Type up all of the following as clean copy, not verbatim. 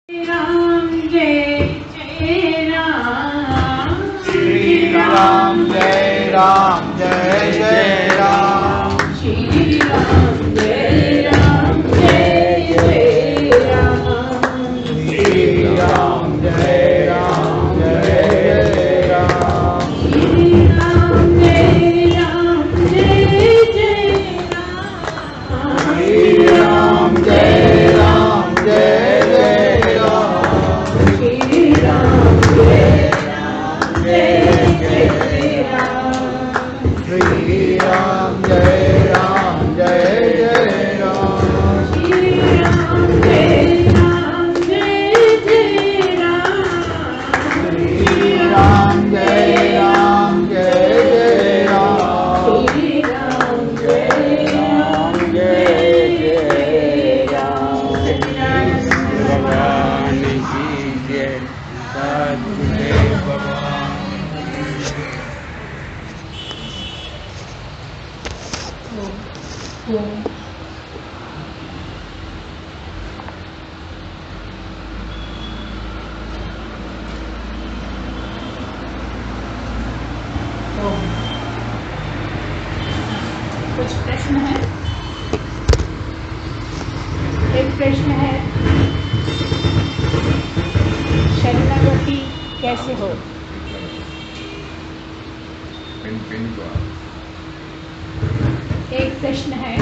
राम जय जय राम, श्री राम जय राम जय जय राम, श्री राम जय राम जय जय राम, श्री राम जय राम जय जय राम, श्री राम जय राम जय जय राम, श्री राम जय राम जय जय राम, श्री राम जय राम जय जय राम, श्री राम जय राम जय जय राम, श्री राम जय राम जय जय राम, श्री राम जय राम जय जय राम, श्री राम जय राम जय जय राम। भगवान की जय, सद्गुरुदेव भगवान की जय। ओम। ओम। कुछ प्रश्न है? एक प्रश्न है, शरणागति कैसे हो? एक प्रश्न है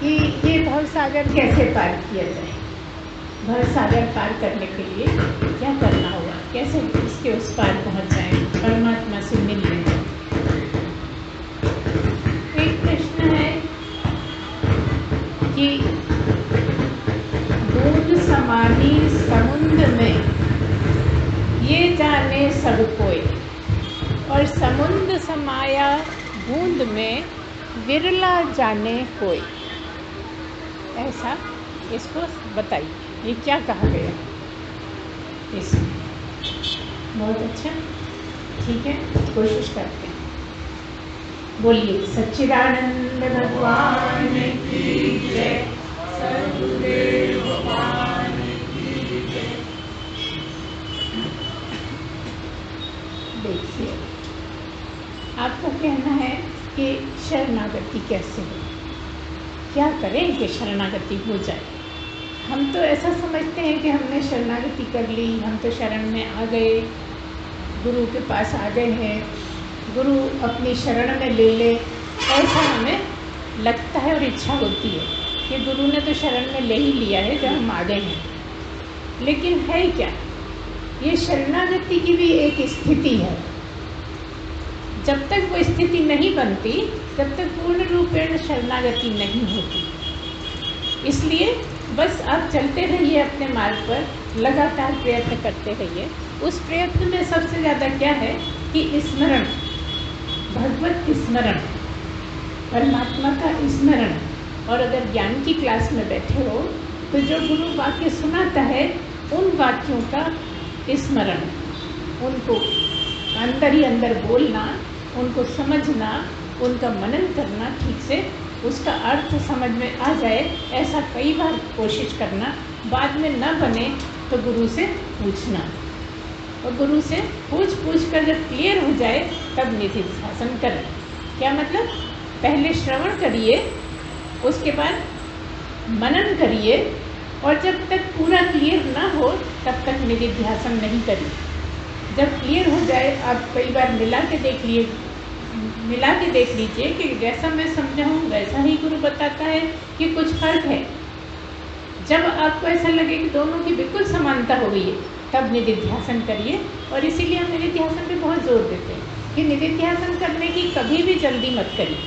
कि ये भवसागर कैसे पार किया जाए? भवसागर पार करने के लिए क्या करना होगा? कैसे इसके उस पार पहुंच जाए, परमात्मा से मिलने? एक प्रश्न है कि बूंद समानी समुद्र में ये जाने सब कोई, और समुद्र समाया बूंद में विरला जाने कोई। ऐसा इसको बताइए, ये क्या कहा गया इसमें? बहुत अच्छा, ठीक है, कोशिश करते हैं। बोलिए सच्चिदानंद भगवान की जय, सद्गुरुदेव भगवान की जय। देखिए, आपको कहना है कि शरणागति कैसे हो, क्या करें कि शरणागति हो जाए। हम तो ऐसा समझते हैं कि हमने शरणागति कर ली, हम तो शरण में आ गए, गुरु के पास आ गए हैं, गुरु अपनी शरण में ले ले, ऐसा हमें लगता है और इच्छा होती है कि गुरु ने तो शरण में ले ही लिया है जब हम आ गए हैं। लेकिन है क्या? ये शरणागति की भी एक स्थिति है। जब तक वो स्थिति नहीं बनती तब तक पूर्ण रूपेण शरणागति नहीं होती। इसलिए बस आप चलते रहिए अपने मार्ग पर, लगातार प्रयत्न करते रहिए। उस प्रयत्न में सबसे ज़्यादा क्या है कि स्मरण, भगवत स्मरण, परमात्मा का स्मरण। और अगर ज्ञान की क्लास में बैठे हो तो जो गुरु वाक्य सुनाता है उन वाक्यों का स्मरण, उनको अंदर ही अंदर बोलना, उनको समझना, उनका मनन करना, ठीक से उसका अर्थ समझ में आ जाए, ऐसा कई बार कोशिश करना। बाद में न बने तो गुरु से पूछना, और गुरु से पूछ कर जब क्लियर हो जाए तब निधिध्यासन करें। क्या मतलब? पहले श्रवण करिए, उसके बाद मनन करिए, और जब तक पूरा क्लियर ना हो तब तक निधिध्यासन नहीं करिए। जब क्लियर हो जाए, आप कई बार मिला के देख लीजिए कि जैसा मैं समझा हूँ वैसा ही गुरु बताता है कि कुछ फर्क है। जब आपको ऐसा लगे कि दोनों की बिल्कुल समानता हो गई है तब निधिध्यासन करिए। और इसीलिए हम निधिध्यासन पे बहुत जोर देते हैं कि निधिध्यासन करने की कभी भी जल्दी मत करिए,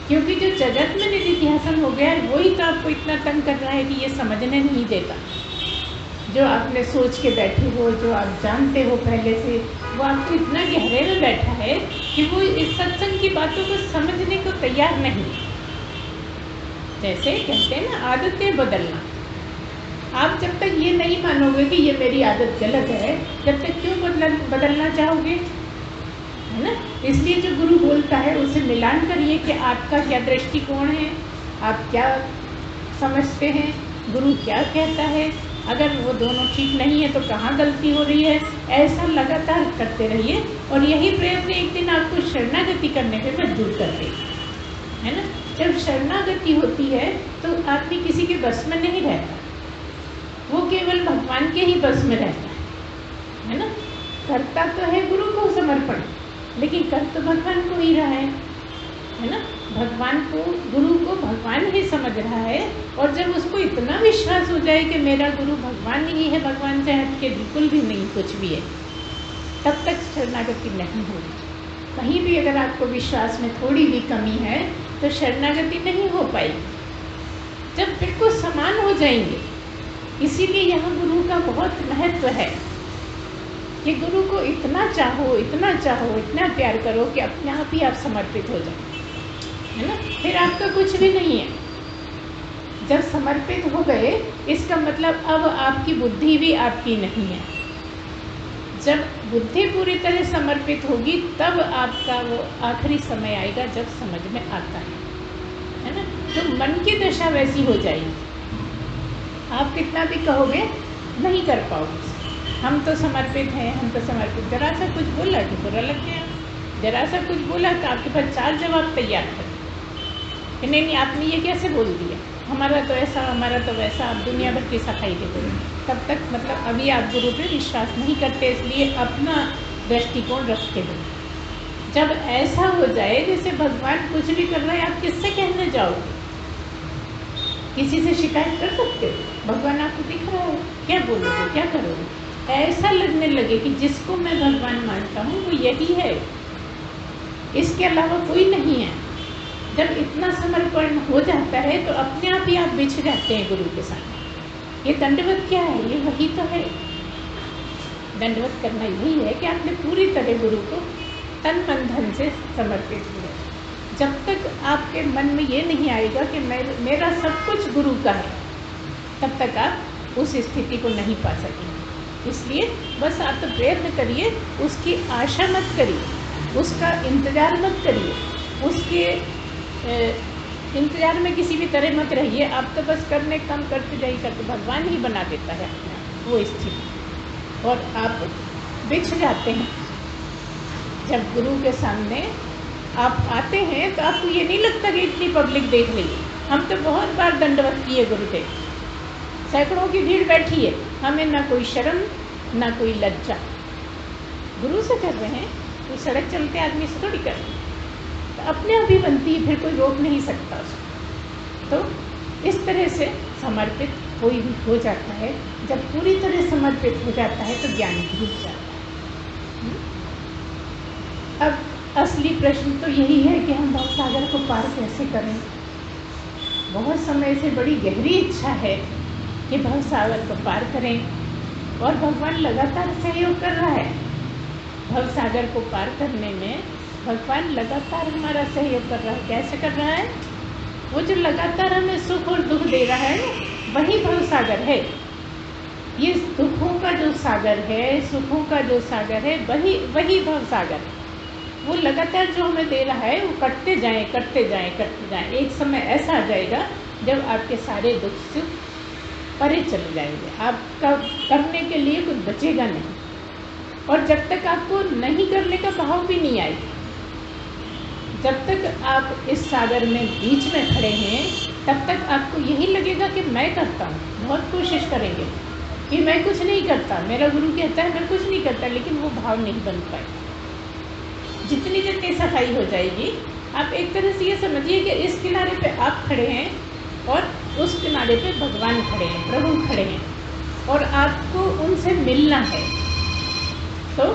क्योंकि जो जगत में निधिध्यासन हो गया है वही तो आपको इतना तंग कर रहा है कि ये समझने नहीं देता। जो आपने सोच के बैठे हो, जो आप जानते हो पहले से, वो आपको इतना गहरे में बैठा है कि वो इस सत्संग की बातों को समझने को तैयार नहीं। जैसे कहते हैं ना, आदतें बदलना। आप जब तक ये नहीं मानोगे कि ये मेरी आदत गलत है, जब तक क्यों बदलना चाहोगे, है ना? इसलिए जो गुरु बोलता है उसे मिलान करिए कि आपका क्या दृष्टिकोण है, आप क्या समझते हैं, गुरु क्या कहता है, अगर वो दोनों ठीक नहीं है तो कहाँ गलती हो रही है, ऐसा लगातार करते रहिए और यही प्रयत्न एक दिन आपको शरणागति करने पे मजबूर कर देगा, है ना। जब शरणागति होती है तो आदमी किसी के बस में नहीं रहता, वो केवल भगवान के ही बस में रहता है ना। करता तो है गुरु को समर्पण, लेकिन कर तो भगवान को ही रहा है ना। भगवान को, गुरु को भगवान ही समझ रहा है और जब उसको इतना विश्वास हो जाए कि मेरा गुरु भगवान ही है, भगवान से हट के बिल्कुल भी नहीं कुछ भी है, तब तक शरणागति नहीं होगी। कहीं भी अगर आपको विश्वास में थोड़ी भी कमी है तो शरणागति नहीं हो पाएगी। जब बिल्कुल समान हो जाएंगे, इसीलिए यहाँ गुरु का बहुत महत्व है कि गुरु को इतना चाहो, इतना चाहो, इतना प्यार करो कि अपने आप ही आप समर्पित हो जाओ, है ना। फिर आपका कुछ भी नहीं है। जब समर्पित हो गए, इसका मतलब अब आपकी बुद्धि भी आपकी नहीं है। जब बुद्धि पूरी तरह समर्पित होगी तब आपका वो आखिरी समय आएगा जब समझ में आता है ना। तो मन की दशा वैसी हो जाएगी, आप कितना भी कहोगे नहीं कर पाओगे। हम तो समर्पित हैं, हम तो समर्पित। जरा सा कुछ बोला कि बुरा लग गया, जरा सा कुछ बोला तो आपके पास 4 जवाब तैयार कर कि नहीं आपने ये कैसे बोल दिया, हमारा तो ऐसा, हमारा तो वैसा, आप दुनिया भर की सफाई देते हो। तब तक मतलब अभी आप गुरु पे विश्वास नहीं करते, इसलिए अपना दृष्टिकोण रखते हो। जब ऐसा हो जाए जैसे भगवान कुछ भी कर रहा है, आप किससे कहने जाओगे? किसी से शिकायत कर सकते हो? भगवान आपको दिख रहा है, क्या बोलोगे, क्या करोगे? ऐसा लगने लगे कि जिसको मैं भगवान मानता हूँ वो यही है, इसके अलावा कोई नहीं है। जब इतना समर्पण हो जाता है तो अपने आप ही आप बिछ जाते हैं गुरु के साथ। ये दंडवत क्या है? ये वही तो है। दंडवत करना यही है कि आपने पूरी तरह गुरु को तन मन धन से समर्पित किया। जब तक आपके मन में ये नहीं आएगा कि मेरा सब कुछ गुरु का है, तब तक आप उस स्थिति को नहीं पा सकेंगे। इसलिए बस आप तो प्रयत्न करिए, उसकी आशा मत करिए, उसका इंतज़ार मत करिए, उसके इंतज़ार में किसी भी तरह मत रहिए। आप तो बस करने काम करते जाइए, करते भगवान ही बना देता है अपना वो स्थिति, और आप बिछ जाते हैं। जब गुरु के सामने आप आते हैं तो आपको ये नहीं लगता कि इतनी पब्लिक देख रही है। हम तो बहुत बार दंडवत किए गुरुदेव, सैकड़ों की भीड़ बैठी है, हमें ना कोई शर्म ना कोई लज्जा। गुरु से कर रहे हैं तो सड़क चलते आदमी से थोड़ी कर रहे हैं, तो अपने आप ही बनती है, फिर कोई रोक नहीं सकता उसको। तो इस तरह से समर्पित कोई भी हो जाता है। जब पूरी तरह समर्पित हो जाता है तो ज्ञान घुस जाता है। अब असली प्रश्न तो यही है कि हम भवसागर को पार कैसे करें। बहुत समय से बड़ी गहरी इच्छा है कि भवसागर को पार करें, और भगवान लगातार सहयोग कर रहा है। भवसागर को पार करने में भगवान लगातार हमारा सहयोग कर रहा है। कैसे कर रहा है? वो जो लगातार हमें सुख और दुख दे रहा है वही भवसागर है। ये दुखों का जो सागर है, सुखों का जो सागर है, वही भवसागर है। वो लगातार जो हमें दे रहा है वो कटते जाएं, करते जाएं, करते जाएं। एक समय ऐसा आ जाएगा जब आपके सारे दुख सुख परे चले जाएंगे, आपका करने के लिए कुछ बचेगा नहीं। और जब तक आपको नहीं करने का भाव भी नहीं आएगा, जब तक आप इस सागर में बीच में खड़े हैं, तब तक आपको यही लगेगा कि मैं करता हूँ। बहुत कोशिश करेंगे कि मैं कुछ नहीं करता, मेरा गुरु कहता है मैं कुछ नहीं करता, लेकिन वो भाव नहीं बन पाए। जितनी जितनी सफाई हो जाएगी, आप एक तरह से ये समझिए कि इस किनारे पे आप खड़े हैं और उस किनारे पे भगवान खड़े हैं, प्रभु खड़े हैं, और आपको उनसे मिलना है। तो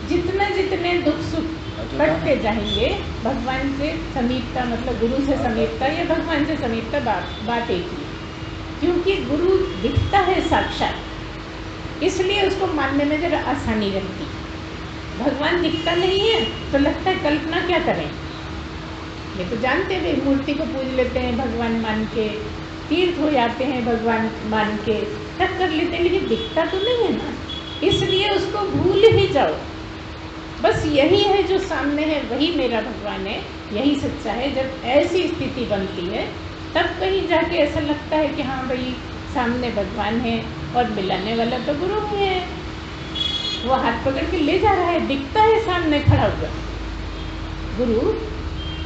जितने दुख सुख कटते जाएंगे, भगवान से समीपता, मतलब गुरु से समीपता या भगवान से समीपता, बात एक ही। क्योंकि गुरु दिखता है साक्षात, इसलिए उसको मानने में जरा आसानी रहती है। भगवान दिखता नहीं है तो लगता है कल्पना क्या करें। ये तो जानते हैं, मूर्ति को पूज लेते हैं भगवान मान के, तीर्थ हो जाते हैं भगवान मान के, सब कर लेते हैं, लेकिन दिखता तो नहीं है ना, इसलिए उसको भूल ही जाओ। बस यही है जो सामने है, वही मेरा भगवान है, यही सच्चा है। जब ऐसी स्थिति बनती है तब कहीं जाके ऐसा लगता है कि हाँ भाई सामने भगवान है, और मिलाने वाला तो गुरु ही है। वो हाथ पकड़ के ले जा रहा है, दिखता है सामने खड़ा हुआ गुरु,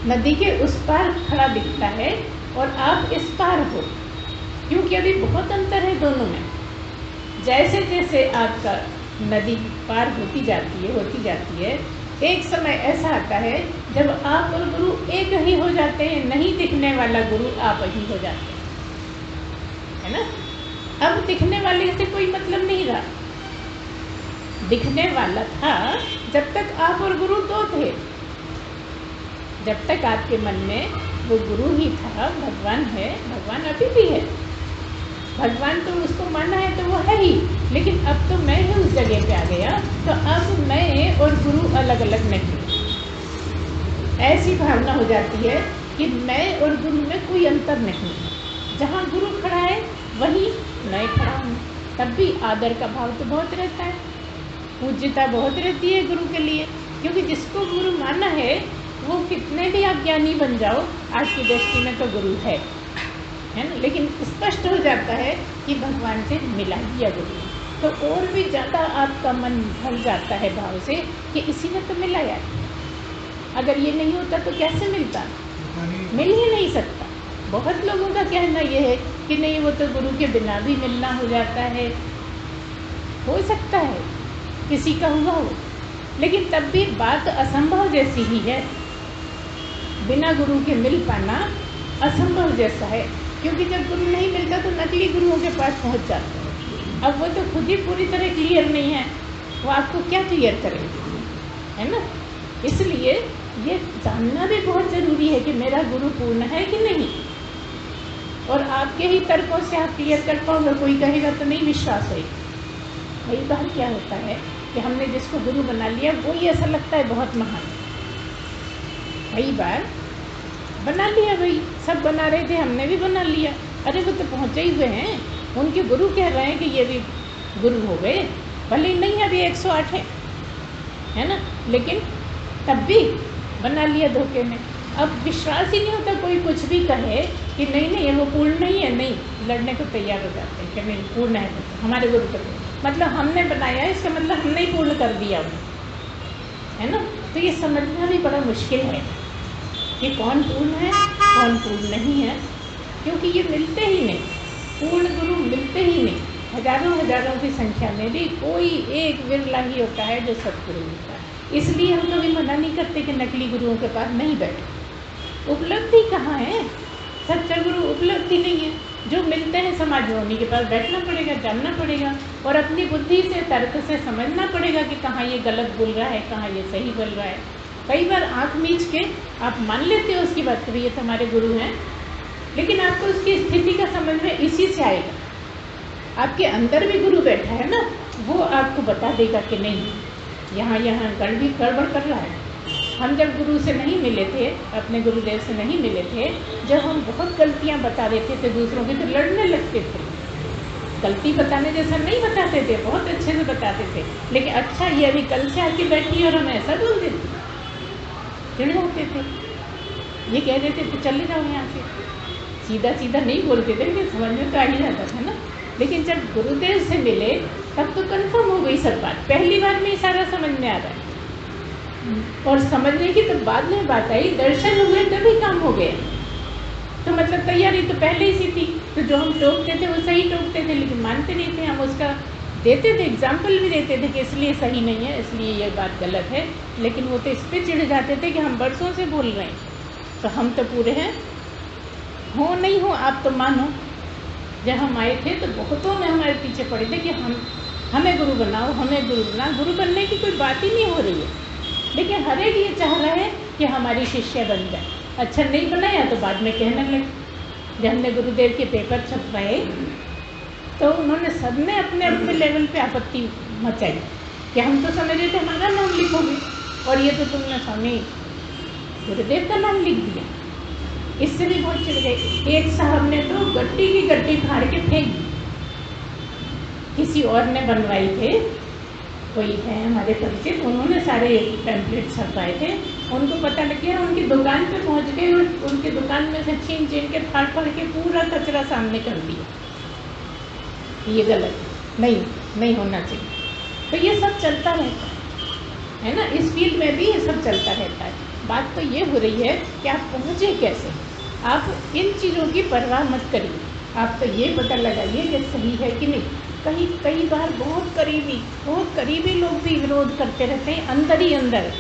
नदी के उस पार खड़ा दिखता है और आप इस पार हो, क्योंकि अभी बहुत अंतर है दोनों में। जैसे जैसे आपका नदी पार होती जाती है, एक समय ऐसा आता है जब आप और गुरु एक ही हो जाते हैं, नहीं दिखने वाला गुरु आप ही हो जाते हैं, है ना। अब दिखने वाले से कोई मतलब नहीं रहा, दिखने वाला था जब तक आप और गुरु दो थे, जब तक आपके मन में वो गुरु ही था, भगवान है, भगवान अभी भी है, भगवान तो उसको माना है तो वो है ही, लेकिन अब तो मैं ही उस जगह पे आ गया, तो अब मैं और गुरु अलग अलग नहीं। ऐसी भावना हो जाती है कि मैं और गुरु में कोई अंतर नहीं, जहाँ गुरु खड़ा है वहीं मैं खड़ा हूँ। तब भी आदर का भाव तो बहुत रहता है, पूज्यता बहुत रहती है गुरु के लिए, क्योंकि जिसको गुरु माना है वो कितने भी आप ज्ञानी बन जाओ, आज की दृष्टि में तो गुरु है ना। लेकिन स्पष्ट हो जाता है कि भगवान से मिला दिया गुरु, तो और भी ज़्यादा आपका मन भर जाता है भाव से कि इसी ने तो मिलाया, अगर ये नहीं होता तो कैसे मिलता, मिल ही नहीं सकता। बहुत लोगों का कहना ये है कि नहीं, वो तो गुरु के बिना भी मिलना हो जाता है, हो सकता है किसी का हुआ हो, लेकिन तब भी बात असंभव जैसी ही है। बिना गुरु के मिल पाना असंभव जैसा है, क्योंकि जब गुरु नहीं मिलता तो नकली गुरुओं के पास पहुंच जाते हैं। अब वो तो खुद ही पूरी तरह क्लियर नहीं है, वो आपको क्या क्लियर करेंगे, है ना। इसलिए ये जानना भी बहुत ज़रूरी है कि मेरा गुरु पूर्ण है कि नहीं, और आपके ही तर्कों से आप क्लियर कर पाओगे। कोई कहेगा तो नहीं विश्वास होगा। कई बार क्या होता है कि हमने जिसको गुरु बना लिया वो ही ऐसा लगता है बहुत महान, कई बार बना लिया, भाई सब बना रहे थे हमने भी बना लिया, अरे वो तो पहुँचे ही हुए हैं, उनके गुरु कह रहे हैं कि ये भी गुरु हो गए, भले ही नहीं अभी 108 है ना, लेकिन तब भी बना लिया धोखे में। अब विश्वास ही नहीं होता, कोई कुछ भी कहे कि नहीं नहीं वो पूर्ण नहीं है, नहीं, लड़ने को तैयार हो जाते हैं कि नहीं पूर्ण है, तो हमारे गुरु को मतलब हमने बनाया है, इसका मतलब हमने ही पूर्ण कर दिया उन्हें, है ना। तो ये समझना भी बड़ा मुश्किल है कि कौन पूर्ण है कौन पूर्ण नहीं है, क्योंकि ये मिलते ही नहीं, पूर्ण गुरु मिलते ही नहीं। हजारों हजारों की संख्या में भी कोई एक विरला ही होता है जो सतगुरु मिलता है। इसलिए हम कभी मना नहीं करते कि नकली गुरुओं के पास नहीं बैठे। उपलब्धि कहाँ है, सच्चा गुरु उपलब्धि नहीं है। जो मिलते हैं समाज में उन्हीं के पास बैठना पड़ेगा, जानना पड़ेगा, और अपनी बुद्धि से तर्क से समझना पड़ेगा कि कहाँ ये गलत बोल रहा है, कहाँ ये सही बोल रहा है। कई बार आँख मीच के आप मान लेते हो उसकी बात, कभी ये तो हमारे गुरु हैं, लेकिन आपको उसकी स्थिति का समझ में इसी से आएगा। आपके अंदर भी गुरु बैठा है ना, वो आपको बता देगा कि नहीं यहाँ गड़बड़ कर रहा है। हम जब गुरु से नहीं मिले थे, अपने गुरुदेव से नहीं मिले थे, जब हम बहुत गलतियाँ बता देते थे दूसरों की तो लड़ने लगते थे। गलती बताने जैसा नहीं बताते थे, बहुत अच्छे से बताते थे, लेकिन अच्छा ये अभी कल से आके बैठी और हम ऐसा बोल देते, चिढ़ जाते थे। ये कह देते थे चले जाओ यहाँ से, सीधा सीधा नहीं बोलते थे, लेकिन समझ में तो आ ही जाता था ना। लेकिन जब गुरुदेव से मिले तब तो कंफर्म हो गई सब बात, पहली बार में ही सारा समझ में आ रहा है। और समझने की तो बाद में बात आई, दर्शन हुए तभी काम हो गया। तो मतलब तैयारी तो पहले ही सी थी, तो जो हम टोकते थे वो सही टोकते थे, लेकिन मानते नहीं थे। हम उसका देते थे, एग्जाम्पल भी देते थे कि इसलिए सही नहीं है, इसलिए ये बात गलत है, लेकिन वो तो इस पर चिढ़ जाते थे कि हम बरसों से बोल रहे हैं, तो हम तो पूरे हैं, हो नहीं हो आप तो मानो। जब हम आए थे तो बहुतों ने हमारे पीछे पड़े थे कि हमें गुरु बनाओ, हमें गुरु बनाओ। गुरु बनने की कोई बात ही नहीं हो रही है, लेकिन हर एक ये चाह रहा है कि हमारी शिष्य बन जाए। अच्छा नहीं बनाया तो बाद में कहने लगे। जब हमने गुरुदेव के पेपर छपवाए तो उन्होंने सबने अपने अपने लेवल पे आपत्ति मचाई कि हम तो समझ रहे थे हमारा नाम लिखोगे, और ये तो तुमने स्वामी गुरुदेव का नाम लिख दिया। इससे भी बहुत चिढ़ गए। एक साहब ने तो गट्टी की गट्टी फाड़ के फेंक दी। किसी और ने बनवाई थे, कोई है हमारे परिचित, उन्होंने सारे पैम्पलेट छपवाए थे, उनको पता लग गया, उनकी दुकान पे पहुंच गए और उनकी दुकान में से छीन के फाड़ के पूरा कचरा सामने कर दिया, ये गलत है। नहीं होना चाहिए। तो ये सब चलता रहता है ना, इस फील्ड में भी ये सब चलता रहता है। बात तो ये हो रही है कि आप पहुँचे कैसे। आप इन चीज़ों की परवाह मत करिए, आप तो ये पता लगाइए कि सही है कि नहीं। कई बार बहुत करीबी लोग भी विरोध करते रहते हैं, अंदर ही अंदर।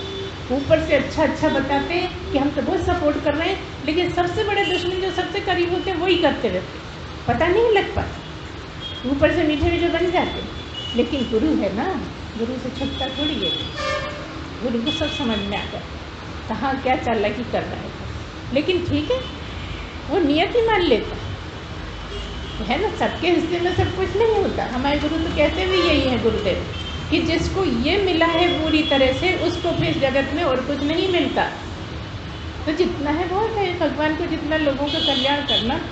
ऊपर से अच्छा बताते हैं कि हम तो बहुत सपोर्ट कर रहे हैं, लेकिन सबसे बड़े दुश्मन जो सबसे करीब होते हैं वही करते रहते हैं, पता नहीं लग पाता। ऊपर से मीठे बन जाते, लेकिन गुरु है ना, गुरु से छुटता थोड़ी है। गुरु को सब समझ में आता है कहाँ क्या चालाकी कर रहा है। लेकिन ठीक है, वो नियत ही मान लेता है ना। सबके हिस्से में सब कुछ नहीं होता। हमारे गुरु तो कहते भी यही है, गुरुदेव, कि जिसको ये मिला है पूरी तरह से, उसको फिर जगत में और कुछ नहीं मिलता। तो जितना है बहुत है। भगवान को जितना लोगों का कल्याण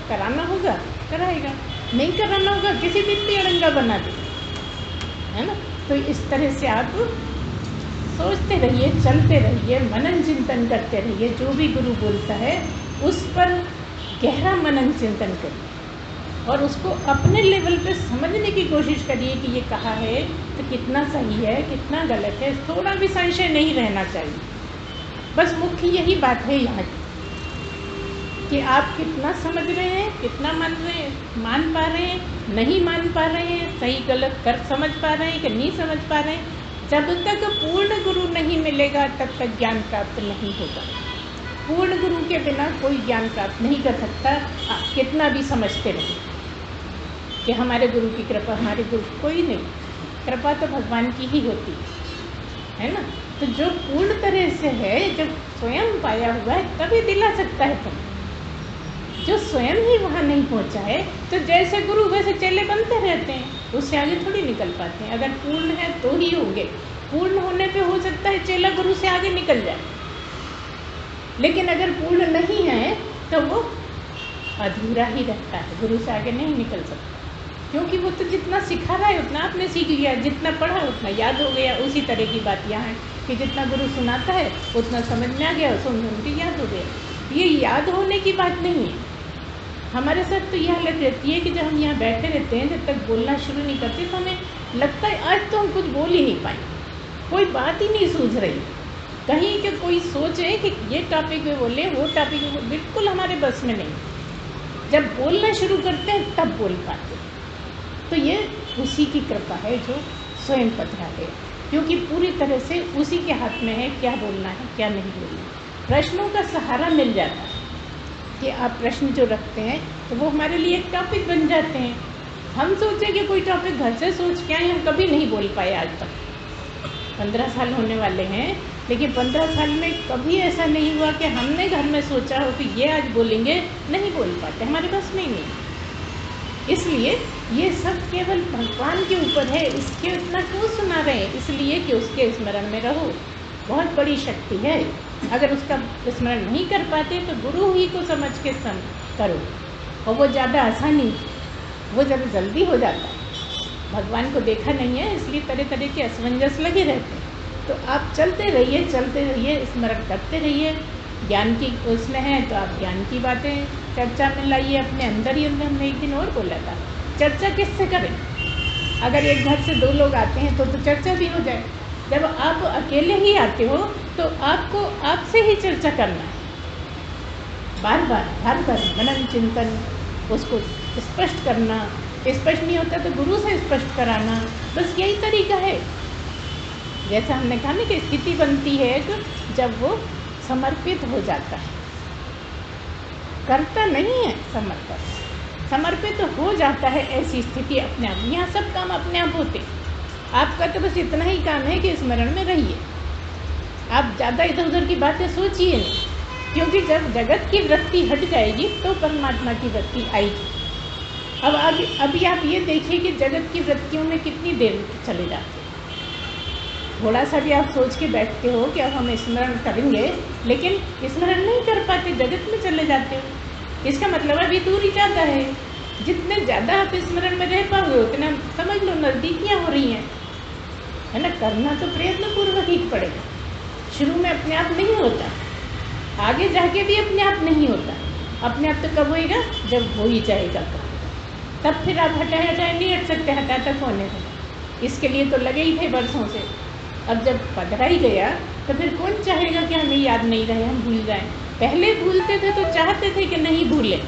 कराना होगा कराएगा, नहीं कराना होगा किसी दिन भी अड़ंगा बना दे, है ना। तो इस तरह से आप सोचते रहिए, चलते रहिए, मनन चिंतन करते रहिए। जो भी गुरु बोलता है उस पर गहरा मनन चिंतन करिए और उसको अपने लेवल पे समझने की कोशिश करिए कि ये कहा है तो कितना सही है, कितना गलत है। थोड़ा भी संशय नहीं रहना चाहिए। बस मुख्य यही बात है यहाँ की कि आप कितना समझ रहे हैं, कितना मान पा रहे हैं, नहीं मान पा रहे हैं, सही गलत कर समझ पा रहे हैं कि नहीं समझ पा रहे हैं। जब तक पूर्ण गुरु नहीं मिलेगा तब तक ज्ञान प्राप्त नहीं होगा। पूर्ण गुरु के बिना कोई ज्ञान प्राप्त नहीं कर सकता। कितना भी समझते रहे कि हमारे गुरु की कृपा, हमारे गुरु, कोई नहीं। कृपा तो भगवान की ही होती है ना। तो जो पूर्ण तरह से है, जब स्वयं पाया हुआ है तभी दिला सकता है तुम। जो स्वयं ही वहाँ नहीं पहुँचा है तो जैसे गुरु वैसे चेले बनते रहते हैं, उससे आगे थोड़ी निकल पाते हैं। अगर पूर्ण है तो ही होंगे। पूर्ण होने पे हो सकता है चेला गुरु से आगे निकल जाए, लेकिन अगर पूर्ण नहीं है तो वो अधूरा ही रहता है, गुरु से आगे नहीं निकल सकता। क्योंकि वो तो जितना सिखा रहा है उतना आपने सीख लिया, जितना पढ़ा उतना याद हो गया। उसी तरह की बात यहाँ है कि जितना गुरु सुनाता है उतना समझ में आ गया, सुन के याद हो गया। ये याद होने की बात नहीं है। हमारे साथ तो यह हालत रहती है कि जब हम यहाँ बैठे रहते हैं, जब तक बोलना शुरू नहीं करते तो हमें लगता है आज तो हम कुछ बोल ही नहीं पाए, कोई बात ही नहीं सूझ रही। कहीं कि कोई सोचे कि ये टॉपिक में बोले, वो टॉपिक में, बिल्कुल हमारे बस में नहीं। जब बोलना शुरू करते हैं तब बोल पाते। तो ये उसी की कृपा है जो स्वयं पधरा है, क्योंकि पूरी तरह से उसी के हाथ में है क्या बोलना है क्या नहीं बोलना। प्रश्नों का सहारा मिल जाता है कि आप प्रश्न जो रखते हैं तो वो हमारे लिए एक टॉपिक बन जाते हैं। हम सोचें कि कोई टॉपिक घर से सोच के आए, हम कभी नहीं बोल पाए आज तक। 15 साल होने वाले हैं, लेकिन 15 साल में कभी ऐसा नहीं हुआ कि हमने घर में सोचा हो कि ये आज बोलेंगे, नहीं बोल पाते, हमारे पास में ही नहीं। इसलिए ये सब केवल भगवान के ऊपर है। इसके इतना क्यों सुना रहे हैं? इसलिए कि उसके स्मरण में रहो, बहुत बड़ी शक्ति है। अगर उसका स्मरण नहीं कर पाते तो गुरु ही को समझ के करो, और वो ज़्यादा आसानी, वो ज़्यादा जल्दी हो जाता है। भगवान को देखा नहीं है, इसलिए तरह तरह के असमंजस लगे रहते हैं। तो आप चलते रहिए, स्मरण करते रहिए। ज्ञान की उसमें है तो आप ज्ञान की बातें चर्चा में लाइए अपने अंदर ही अंदर। हमने एक दिन और बोला था, चर्चा किससे करें? अगर एक घर से 2 लोग आते हैं तो चर्चा भी हो जाए। जब आप अकेले ही आते हो तो आपको आपसे ही चर्चा करना है, बार बार मनन चिंतन, उसको स्पष्ट करना। स्पष्ट नहीं होता तो गुरु से स्पष्ट कराना, बस यही तरीका है। जैसा हमने कहा ना कि स्थिति बनती है तो जब वो समर्पित हो जाता है, करता नहीं है, समर्पित हो जाता है। ऐसी स्थिति अपने आप, यहाँ सब काम अपने आप होते। आपका तो बस इतना ही काम है कि स्मरण में रहिए। आप ज़्यादा इधर उधर की बातें सोचिए नहीं, क्योंकि जब जगत की वृत्ति हट जाएगी तो परमात्मा की वृत्ति आएगी। अब अभी आप ये देखिए कि जगत की वृत्तियों में कितनी देर चले जाते हैं। थोड़ा सा भी आप सोच के बैठते हो कि अब हम स्मरण करेंगे, लेकिन स्मरण नहीं कर पाते, जगत में चले जाते हो। इसका मतलब अभी दूरी ज़्यादा है। जितने ज़्यादा आप स्मरण में रह पाओगे उतना समझ लो नज़दीकियाँ हो रही हैं, है ना। करना तो प्रयत्नपूर्वक ही पड़ेगा। शुरू में अपने आप नहीं होता, आगे जाके भी अपने आप नहीं होता। अपने आप तो कब होएगा? जब हो ही जाएगा। तब फिर आप हटाए नहीं हट सकते, हटाता कौन है? इसके लिए तो लगे ही थे बरसों से। अब जब पधरा ही गया तो फिर कौन चाहेगा कि हमें याद नहीं रहे, हम भूल जाएं। पहले भूलते थे तो चाहते थे कि नहीं भूलें,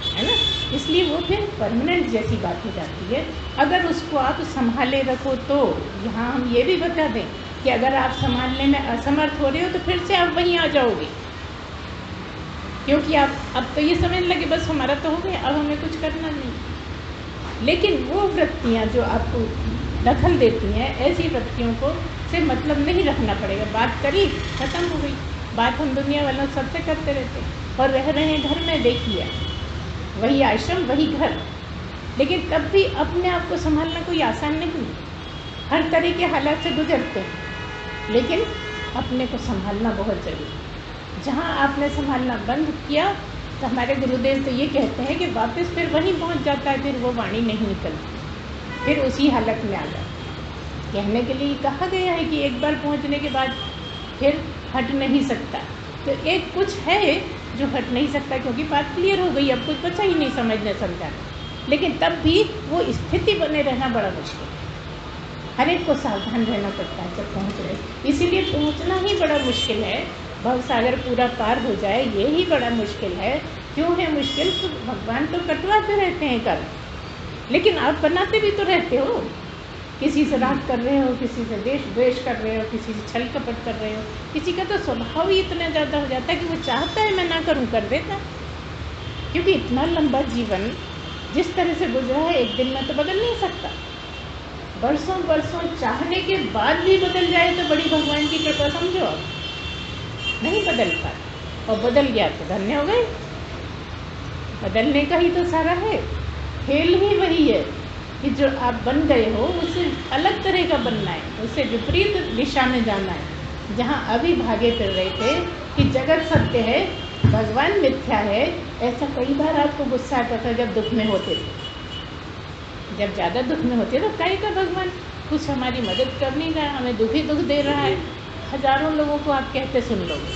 है ना? इसलिए वो फिर परमानेंट जैसी बात हो जाती है अगर उसको आप संभाले रखो तो। यहाँ हम ये भी बता दें कि अगर आप संभालने में असमर्थ हो रहे हो तो फिर से आप वहीं आ जाओगे, क्योंकि आप अब तो ये समझ लगे बस हमारा तो हो गया, अब हमें कुछ करना नहीं। लेकिन वो वृत्तियाँ जो आपको दखल देती हैं, ऐसी वृत्तियों को से मतलब नहीं रखना पड़ेगा। बात करी, खत्म हो गई। बात हम दुनिया वालों सबसे करते रहते हैं और रह रहे हैं घर में, देखिए वही आश्रम वही घर, लेकिन तब भी अपने आप को संभालना कोई आसान नहीं है। हर तरह के हालात से गुजरते हैं, लेकिन अपने को संभालना बहुत ज़रूरी। जहाँ आपने संभालना बंद किया तो हमारे गुरुदेव तो ये कहते हैं कि वापस फिर वहीं पहुँच जाता है, फिर वो वाणी नहीं निकलती, फिर उसी हालत में आ जाता। कहने के लिए कहा गया है कि एक बार पहुँचने के बाद फिर हट नहीं सकता। तो एक कुछ है जो हट नहीं सकता, क्योंकि बात क्लियर हो गई, अब कुछ बचा ही नहीं समझने समझाने। लेकिन तब भी वो स्थिति बने रहना बड़ा मुश्किल है। हर एक को सावधान रहना पड़ता है जब पहुँच रहे, इसीलिए पहुँचना ही बड़ा मुश्किल है। भव सागर पूरा पार हो जाए ये ही बड़ा मुश्किल है। क्यों है मुश्किल? तो भगवान तो कटवाते रहते हैं कर्म, लेकिन आप बनाते भी तो रहते हो। किसी से राग कर रहे हो, किसी से द्वेष कर रहे हो, किसी से छल कपट कर रहे हो। किसी का तो स्वभाव ही इतना ज़्यादा हो जाता है कि वो चाहता है मैं ना करूं, कर देता। क्योंकि इतना लंबा जीवन जिस तरह से गुजरा है, एक दिन में तो बदल नहीं सकता। बरसों बरसों चाहने के बाद भी बदल जाए तो बड़ी भगवान की कृपा समझो। आप नहीं बदल पाए, और बदल गया तो धन्य हो गए। बदलने का ही तो सारा है, खेल ही वही है कि जो आप बन गए हो उससे अलग तरह का बनना है, उससे विपरीत दिशा में जाना है। जहाँ अभी भागे फिर रहे थे कि जगत सत्य है, भगवान मिथ्या है, ऐसा कई बार आपको गुस्सा आता था जब दुख में होते थे। जब ज़्यादा दुख में होते तो कहीं का भगवान कुछ हमारी मदद कर नहीं रहा, हमें दुख ही दुख दे रहा है। हजारों लोगों को आप कहते सुन लोगे,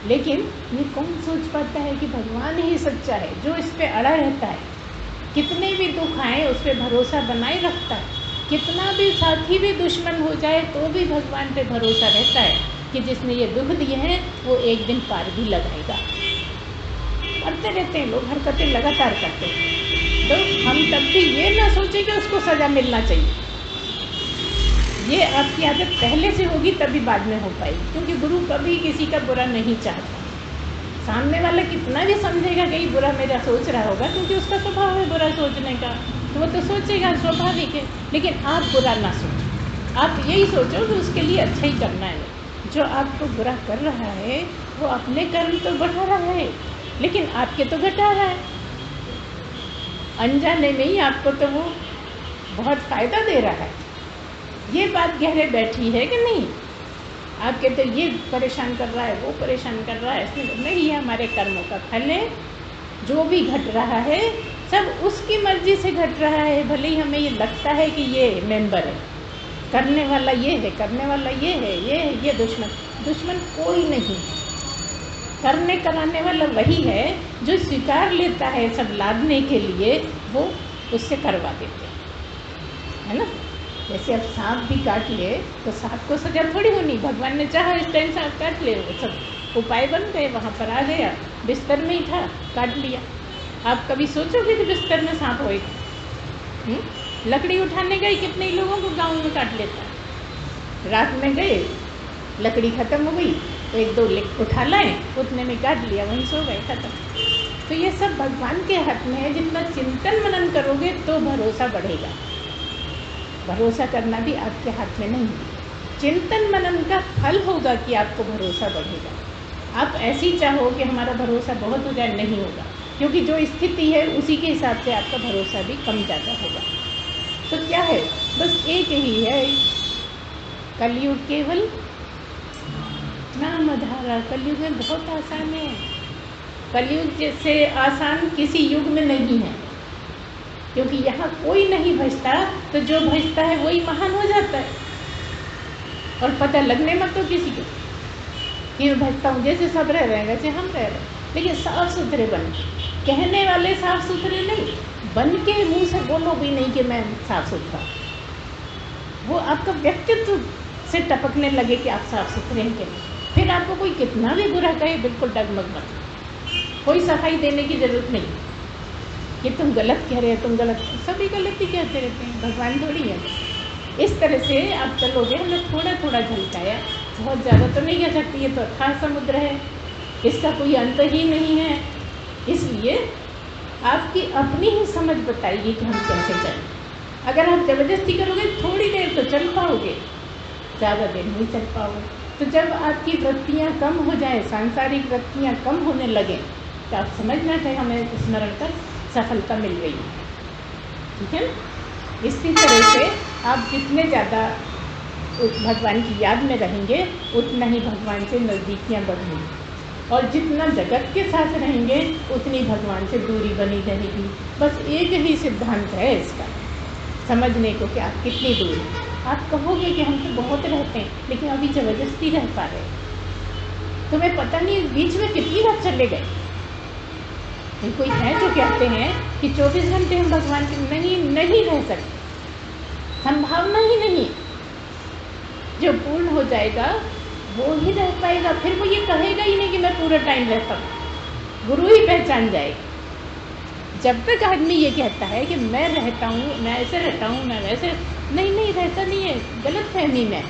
लेकिन ये कौन सोच पाता है कि भगवान ही सच्चा है, जो इस पे अड़ा रहता है। कितने भी दुख आए उस पर भरोसा बनाए रखता है। कितना भी साथी भी दुश्मन हो जाए तो भी भगवान पे भरोसा रहता है कि जिसने ये दुख दिए हैं वो एक दिन पार भी लगाएगा। करते रहते हैं लोग, हरकतें लगातार करते हैं। तो हम तब भी ये ना सोचें कि उसको सज़ा मिलना चाहिए। ये आपकी आदत पहले से होगी तभी बाद में हो पाएगी, क्योंकि गुरु कभी किसी का बुरा नहीं चाहता। सामने वाला कितना भी समझेगा कि बुरा मेरा सोच रहा होगा, क्योंकि उसका स्वभाव है बुरा सोचने का, तो वो तो सोचेगा, स्वाभाविक है। लेकिन आप बुरा ना सोचो, आप यही सोचो कि उसके लिए अच्छा ही करना है। जो आपको बुरा कर रहा है वो अपने कर्म तो बढ़ा रहा है, लेकिन आपके तो घटा रहा है। अनजाने में ही आपको तो वो बहुत फ़ायदा दे रहा है। ये बात गहरे बैठी है कि नहीं? आप कहते ये परेशान कर रहा है, वो परेशान कर रहा है, इसमें नहीं, ये हमारे कर्मों का फल है। जो भी घट रहा है सब उसकी मर्जी से घट रहा है। भले ही हमें ये लगता है कि ये मेंबर है, करने वाला ये है, करने वाला ये है, ये दुश्मन कोई नहीं। करने कराने वाला वही है जो स्वीकार लेता है सब लादने के लिए, वो उससे करवा देते हैं, है ना? जैसे अब सांप भी काट ले तो सांप को सजा थोड़ी होनी, भगवान ने चाहा इस टाइम सांप काट ले, वो सब उपाय बन गए, वहाँ पर आ गया, बिस्तर में ही था, काट लिया। आप कभी सोचोगे कि बिस्तर में सांप होएगा? लकड़ी उठाने गए, कितने लोगों को गाँव में काट लेता है। रात में गए, लकड़ी ख़त्म हो गई तो एक दो उठा लाए, उतने में काट लिया, वहीं सो गए, ख़त्म। तो ये सब भगवान के हाथ में है। जितना चिंतन मनन करोगे तो भरोसा बढ़ेगा। भरोसा करना भी आपके हाथ में नहीं है, चिंतन मनन का फल होगा कि आपको भरोसा बढ़ेगा। आप ऐसे ही चाहो कि हमारा भरोसा बहुत हो जाए, नहीं होगा, क्योंकि जो स्थिति है उसी के हिसाब से आपका भरोसा भी कम ज़्यादा होगा। तो क्या है, बस एक ही है, कलयुग केवल नाम आधारा। कलयुग में बहुत आसान है, कलयुग जैसे आसान किसी युग में नहीं है, क्योंकि यहाँ कोई नहीं भजता, तो जो भजता है वही महान हो जाता है। और पता लगने मत तो किसी को कि मैं भजता हूँ, जैसे सब रह रहे हैं वैसे हम रह रहे हैं, लेकिन साफ सुथरे बन कहने वाले साफ सुथरे नहीं, बन के मुंह से बोलो भी नहीं कि मैं साफ सुथरा। वो आपका व्यक्तित्व से टपकने लगे कि आप साफ सुथरे हैं कि नहीं। फिर आपको कोई कितना भी बुरा कहे, बिल्कुल डगमग मत, कोई सफाई देने की जरूरत नहीं कि तुम गलत कह रहे हो, तुम गलत, सभी गलत ही कहते रहते हैं, भगवान थोड़ी है। इस तरह से आप चलोगे। हमने थोड़ा थोड़ा झलकाया, बहुत ज़्यादा तो नहीं कह सकती, ये तो अथाह समुद्र है, इसका कोई अंत ही नहीं है। इसलिए आपकी अपनी ही समझ बताइए कि हम कैसे चलें। अगर आप ज़बरदस्ती करोगे थोड़ी देर तो चल पाओगे, ज़्यादा देर नहीं चल पाओगे। तो जब आपकी वृत्तियाँ कम हो जाए, सांसारिक वृत्तियाँ कम होने लगें, तो आप समझना कि हमें स्मरण कर सफलता मिल रही है। ठीक है ना। इसी तरह से आप जितने ज़्यादा भगवान की याद में रहेंगे, उतना ही भगवान से नज़दीकियाँ बढ़ेंगी, और जितना जगत के साथ रहेंगे उतनी भगवान से दूरी बनी रहेगी। बस एक ही सिद्धांत है इसका समझने को कि आप कितनी दूर हैं। आप कहोगे कि हम तो बहुत रहते हैं, लेकिन अभी ज़बरदस्ती रह पा रहे, तुम्हें पता नहीं बीच में कितनी रात चले गए। कोई है जो कहते हैं कि 24 घंटे हम भगवान के नहीं रह सकते, संभावना ही नहीं। जो पूर्ण हो जाएगा वो ही रह पाएगा। फिर वो ये कहेगा ही नहीं कि मैं पूरा टाइम रहता हूँ, गुरु ही पहचान जाएगा। जब तक आदमी ये कहता है कि मैं रहता हूँ, मैं ऐसे रहता हूँ, मैं वैसे, नहीं रहता नहीं है, गलत फहमी में।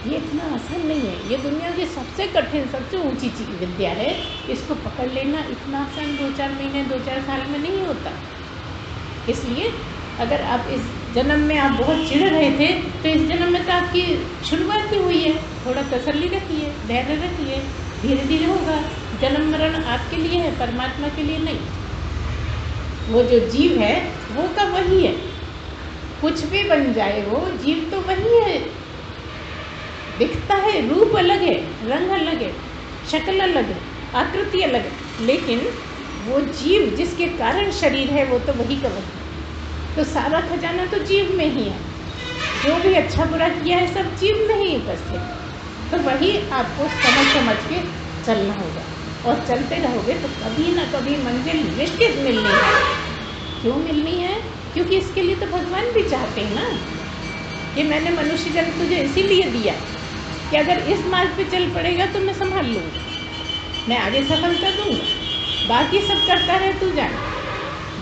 ये इतना आसान नहीं है। ये दुनिया की सबसे कठिन, सबसे ऊंची विद्या है। इसको पकड़ लेना इतना आसान 2-4 महीने, 2-4 साल में नहीं होता। इसलिए अगर आप इस जन्म में आप बहुत चिढ़ रहे थे, तो इस जन्म में तो आपकी शुरुआत ही हुई है। थोड़ा तसल्ली रखिए, धैर्य रखिए, धीरे धीरे होगा। जन्म मरण आपके लिए है, परमात्मा के लिए नहीं। वो जो जीव है वो का वही है, कुछ भी बन जाए वो जीव तो वही है। दिखता है, रूप अलग है, रंग अलग है, शक्ल अलग है, आकृति अलग है, लेकिन वो जीव जिसके कारण शरीर है वो तो वही का वही। तो सारा खजाना तो जीव में ही है। जो भी अच्छा बुरा किया है सब जीव में ही उपस्थित। तो वही आपको समझ के चलना होगा, और चलते रहोगे तो कभी ना कभी मंजिल निश्चित मिलनी है। क्यों मिलनी है? क्योंकि इसके लिए तो भगवान भी चाहते हैं ना कि मैंने मनुष्य जन्म तुझे इसीलिए दिया कि अगर इस मार्ग पे चल पड़ेगा तो मैं संभाल लूँगा, मैं आगे सफलता दूँगा, बाकी सब करता रहे तू जान।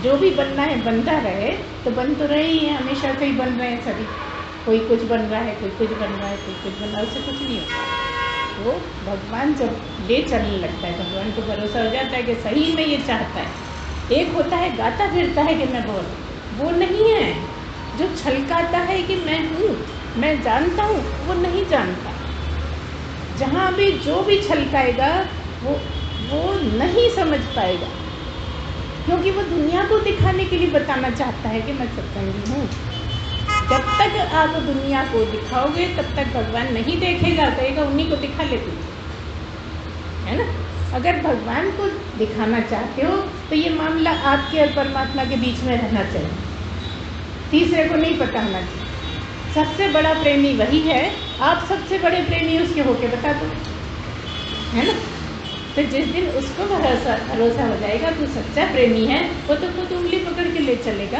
जो भी बनना है बनता रहे, तो बन तो रहे ही हैं, हमेशा से ही बन रहे हैं सभी। कोई कुछ बन रहा है, कोई कुछ बन रहा है, कोई कुछ बन रहा है, उससे कुछ नहीं होता। वो भगवान जब ले चलने लगता है, भगवान को भरोसा हो जाता है कि सही में ये चाहता है। एक होता है गाता फिरता है कि मैं बहुत, वो नहीं है। जो छलकाता है कि मैं हूँ, मैं जानता हूँ, वो नहीं जानता। जहाँ भी जो भी छलकाएगा वो नहीं समझ पाएगा, क्योंकि वो दुनिया को दिखाने के लिए बताना चाहता है कि मैं सत्संगी हूँ। जब तक आप दुनिया को दिखाओगे तब तक भगवान नहीं देखेगा, कहेगा उन्हीं को दिखा ले तू, है ना। अगर भगवान को दिखाना चाहते हो तो ये मामला आपके और परमात्मा के बीच में रहना चाहिए, तीसरे को नहीं पता होना चाहिए। सबसे बड़ा प्रेमी वही है, आप सबसे बड़े प्रेमी उसके होके बता दो, है ना। तो जिस दिन उसको भरोसा हो जाएगा तू सच्चा प्रेमी है, वो तो खुद उंगली पकड़ के ले चलेगा।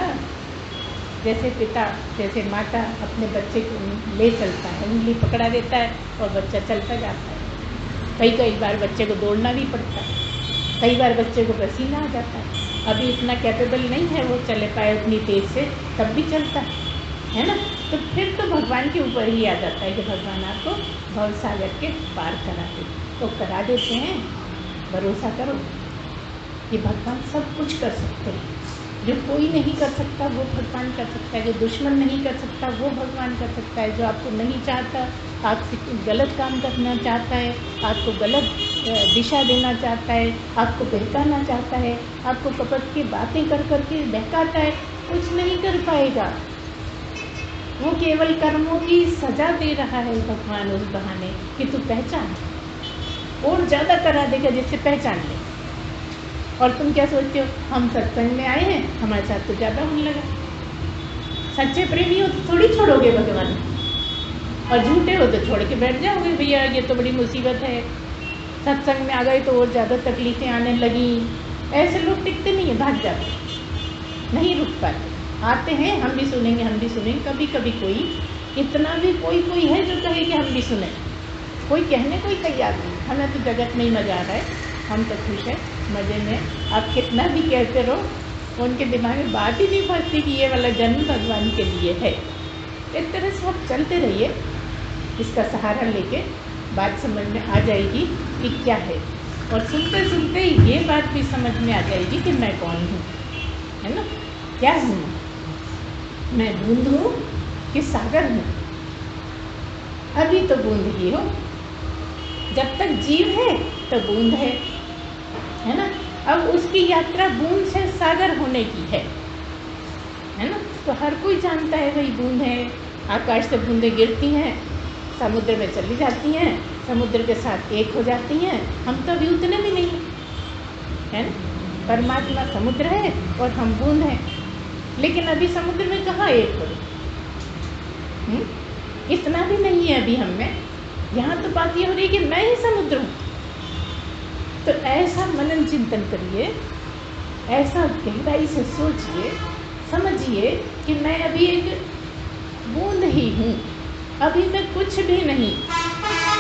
जैसे पिता, जैसे माता अपने बच्चे को ले चलता है, उंगली पकड़ा देता है और बच्चा चलता जाता है। कई बार बच्चे को दौड़ना भी पड़ता है, कई बार बच्चे को पसीना आ जाता है। अभी इतना कैपेबल नहीं है वो चले पाए उतनी तेज़ से, तब भी चलता है ना। तो फिर तो भगवान के ऊपर ही आ जाता है कि भगवान आपको भवसागर के पार कराते, तो करा देते हैं। भरोसा करो कि भगवान सब कुछ कर सकते हैं। जो कोई नहीं कर सकता वो भगवान कर सकता है, जो दुश्मन नहीं कर सकता वो भगवान कर सकता है। जो आपको नहीं चाहता, आपसे गलत काम करना चाहता है, आपको गलत दिशा देना चाहता है, आपको बहकाना चाहता है, आपको कपट की बातें कर करके बहकाता है, कुछ नहीं कर पाएगा। वो केवल कर्मों की सजा दे रहा है भगवान उस बहाने कि तू पहचान, और ज़्यादा करा देगा जिससे पहचान ले। और तुम क्या सोचते हो, हम सत्संग में आए हैं, हमारे साथ तो ज़्यादा होने लगा। सच्चे प्रेमी हो तो थोड़ी छोड़ोगे भगवान, और झूठे हो तो छोड़ के बैठ जाओगे, भैया ये तो बड़ी मुसीबत है। सत्संग में आ गए तो और ज़्यादा तकलीफ़ें आने लगी, ऐसे लोग टिकते नहीं है, भाग जाते, नहीं रुक पाते। आते हैं, हम भी सुनेंगे, हम भी सुनेंगे। कभी कभी कोई, इतना भी कोई है जो कहे कि हम भी सुने, कोई कहने कोई तैयार नहीं। हमें तो जगत में ही मज़ा आ रहा है, हम तो खुश हैं, मज़े में। आप कितना भी कहते रहो, उनके दिमाग में बात ही नहीं पड़ती कि ये वाला जन्म भगवान के लिए है। इस तरह से आप चलते रहिए, इसका सहारा लेके बात समझ में आ जाएगी कि क्या है। और सुनते सुनते ये बात भी समझ में आ जाएगी कि मैं कौन हूँ, है ना, क्या हूँ मैं, बूंद हूँ कि सागर हूँ। अभी तो बूंद ही हो, जब तक जीव है तो बूंद है ना। अब उसकी यात्रा बूंद से सागर होने की है ना। तो हर कोई जानता है भाई बूंद है, आकाश से बूंदें गिरती हैं, समुद्र में चली जाती हैं, समुद्र के साथ एक हो जाती हैं। हम तो अभी उतने भी नहीं है ना। परमात्मा समुद्र है और हम बूंद हैं, लेकिन अभी समुद्र में कहाँ एक हो, इतना भी नहीं है अभी हम में। यहाँ तो बात ये हो रही है कि मैं ही समुद्र हूँ। तो ऐसा मनन चिंतन करिए, ऐसा गहराई से सोचिए, समझिए कि मैं अभी एक बूंद ही हूँ, अभी मैं कुछ भी नहीं,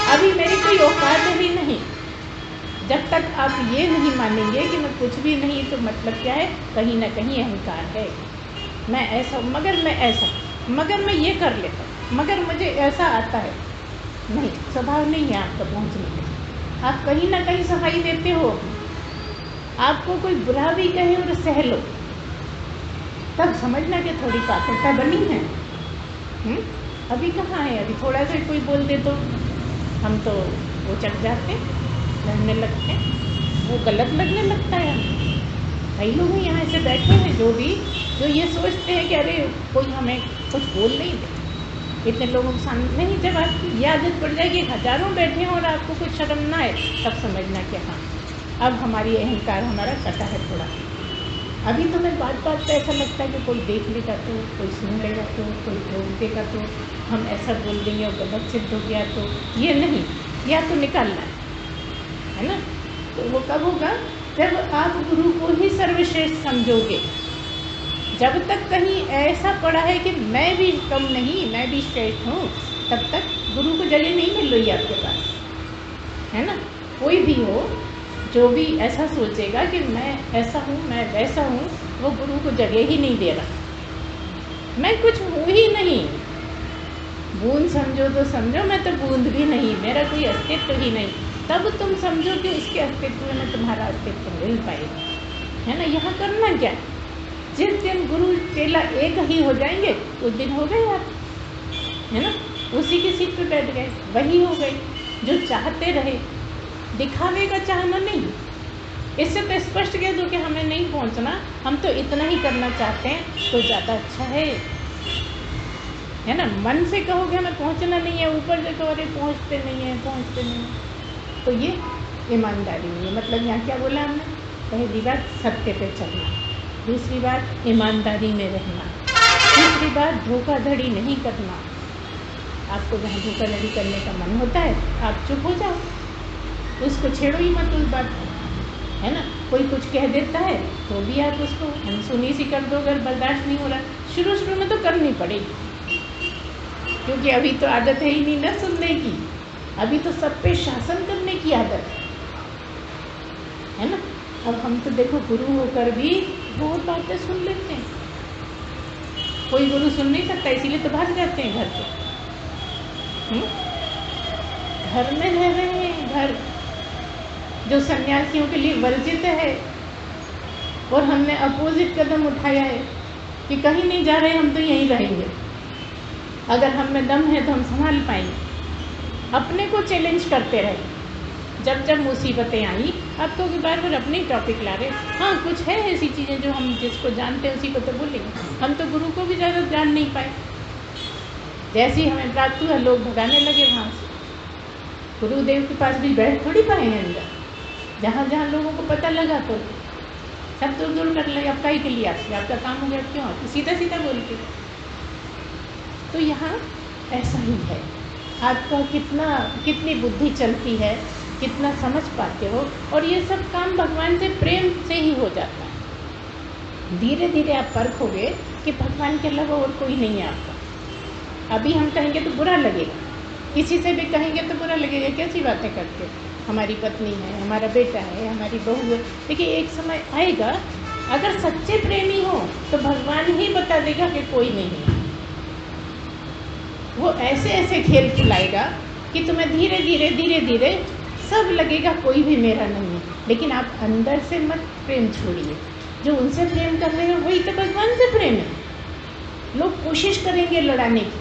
अभी मेरी कोई औकात भी नहीं। जब तक आप ये नहीं मानेंगे कि मैं कुछ भी नहीं, तो मतलब क्या है, कहीं ना कहीं अहंकार है। मैं ऐसा, मगर मैं ऐसा, मगर मैं ये कर लेता हूँ, मगर मुझे ऐसा आता है। नहीं, स्वभाव नहीं है आपका पहुँचने का। आप कहीं ना कहीं सफाई देते हो। आपको कोई बुरा भी कहे और सह लो, तब समझना कि थोड़ी पात्रता बनी है। अभी कहाँ है, अभी थोड़ा सा कोई बोल दे तो हम तो वो चढ़ जाते, लड़ने लगते, वो गलत लगने लगता है। कई लोग यहाँ ऐसे बैठे हैं जो ये सोचते हैं कि अरे कोई हमें कुछ बोल नहीं दे। इतने लोगों के सामने नहीं, जब आपकी ये आदत पड़ जाएगी, हजारों बैठे हैं और आपको कुछ शर्म ना है, तब समझना कि हाँ, अब हमारी अहंकार हमारा कटा है थोड़ा। अभी तो मैं बात बात पे ऐसा लगता है कि कोई देख लेगा तो, कोई सुन लेगा तो, कोई बोल देगा तो, हम ऐसा बोल देंगे और गलत सिद्ध हो गया तो, ये नहीं, या तो निकालना है ना। तो वो कब होगा, जब आप गुरु को ही सर्वश्रेष्ठ समझोगे। जब तक कहीं ऐसा पड़ा है कि मैं भी कम नहीं, मैं भी श्रेष्ठ हूँ, तब तक गुरु को जगह नहीं मिल रही आपके पास, है ना। कोई भी हो जो भी ऐसा सोचेगा कि मैं ऐसा हूँ, मैं वैसा हूँ, वो गुरु को जगह ही नहीं दे रहा। मैं कुछ हूँ ही नहीं, बूंद समझो तो समझो, मैं तो बूंद भी नहीं, मेरा कोई अस्तित्व ही नहीं। तब तुम समझो कि उसके अस्तित्व में तुम्हारा अस्तित्व मिल पाएगा, है ना। यहाँ करना क्या, जिस दिन गुरु चेला एक ही हो जाएंगे उस दिन हो गए आप, है ना। उसी की सीट पे बैठ गए, वही हो गए जो चाहते रहे। दिखावे का चाहना नहीं, इससे तो स्पष्ट कह दो कि हमें नहीं पहुंचना, हम तो इतना ही करना चाहते हैं, तो ज़्यादा अच्छा है ना। मन से कहोगे हमें पहुंचना नहीं है, ऊपर से कहो अरे पहुंचते नहीं है, तो ये ईमानदारी नहीं है। मतलब यहाँ क्या बोला हमने, पहली बात सत्य पे चलना, दूसरी बात ईमानदारी में रहना, तीसरी बात धोखाधड़ी नहीं करना। आपको जहाँ धोखाधड़ी करने का मन होता है आप चुप हो जाओ, उसको छेड़ो ही मत उस बात को, है ना। कोई कुछ कह देता है तो भी आप उसको अनसुनी सी कर दो, अगर बर्दाश्त नहीं हो रहा। शुरू में तो करनी पड़ेगी, क्योंकि अभी तो आदत है ही नहीं ना सुनने की, अभी तो सब पे शासन करने की आदत है ना। अब हम तो देखो गुरु होकर भी बहुत बातें सुन लेते हैं, कोई गुरु सुन नहीं सकता, इसीलिए तो भाग जाते हैं घर से। घर में रह रहे हैं, घर जो सन्यासियों के लिए वर्जित है, और हमने अपोजिट कदम उठाया है कि कहीं नहीं जा रहे, हम तो यहीं रहेंगे। अगर हम में दम है तो हम संभाल पाएंगे। अपने को चैलेंज करते रहे, जब जब मुसीबतें आई अब तो बार बार अपने टॉपिक ला रहे। हाँ, कुछ है ऐसी चीज़ें जो हम जिसको जानते हैं उसी को तो बोलेंगे। हम तो गुरु को भी ज़्यादा जान नहीं पाए, जैसे ही हमें प्राप्त हुआ लोग भगाने लगे वहाँ से। गुरुदेव के पास भी बैठ थोड़ी पाए हैं अंदर, जहाँ जहाँ लोगों को पता लगा तो सब दूर दूर कर लगे, अब काहे के लिए आपका काम हो गया, क्यों आप सीधा सीधा बोलते। तो यहाँ ऐसा ही है, आपका कितनी बुद्धि चलती है, कितना समझ पाते हो। और ये सब काम भगवान से प्रेम से ही हो जाता है। धीरे धीरे आप परखोगे कि भगवान के अलावा और कोई नहीं है आपका। अभी हम कहेंगे तो बुरा लगेगा, किसी से भी कहेंगे तो बुरा लगेगा, कैसी बातें करते, हमारी पत्नी है, हमारा बेटा है, हमारी बहू है। देखिए एक समय आएगा, अगर सच्चे प्रेमी हो तो भगवान ही बता देगा कि कोई नहीं है। वो ऐसे ऐसे खेल खिलाएगा कि तुम्हें धीरे धीरे धीरे धीरे सब लगेगा कोई भी मेरा नहीं है। लेकिन आप अंदर से मत प्रेम छोड़िए। जो उनसे प्रेम कर रहे हो वही तो भगवान से प्रेम है। लोग कोशिश करेंगे लड़ाने की,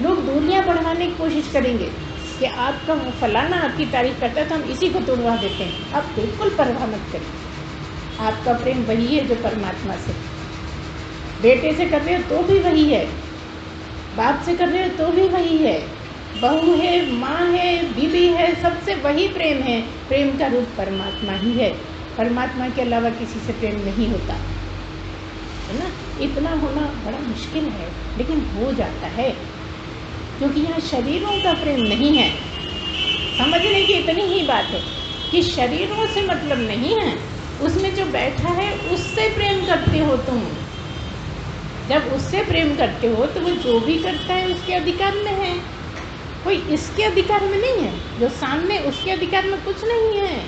लोग दूरियां बढ़ाने की कोशिश करेंगे कि आपका वो फलाना आपकी तारीफ करता है तो हम इसी को तोड़वा देते हैं। आप बिल्कुल परवाह मत करिए। आपका प्रेम वही है जो परमात्मा से। बेटे से कर रहे हो तो भी वही है, बाप से कर रहे हो तो भी वही है, बहू है, माँ है, बीवी है, सबसे वही प्रेम है। प्रेम का रूप परमात्मा ही है। परमात्मा के अलावा किसी से प्रेम नहीं होता है ना। इतना होना बड़ा मुश्किल है, लेकिन हो जाता है, क्योंकि यहाँ शरीरों का प्रेम नहीं है। समझने की इतनी ही बात है कि शरीरों से मतलब नहीं है, उसमें जो बैठा है उससे प्रेम करते हो तुम। जब उससे प्रेम करते हो तो वो जो भी करता है उसके अधिकार में है, कोई इसके अधिकार में नहीं है। जो सामने उसके अधिकार में कुछ नहीं है,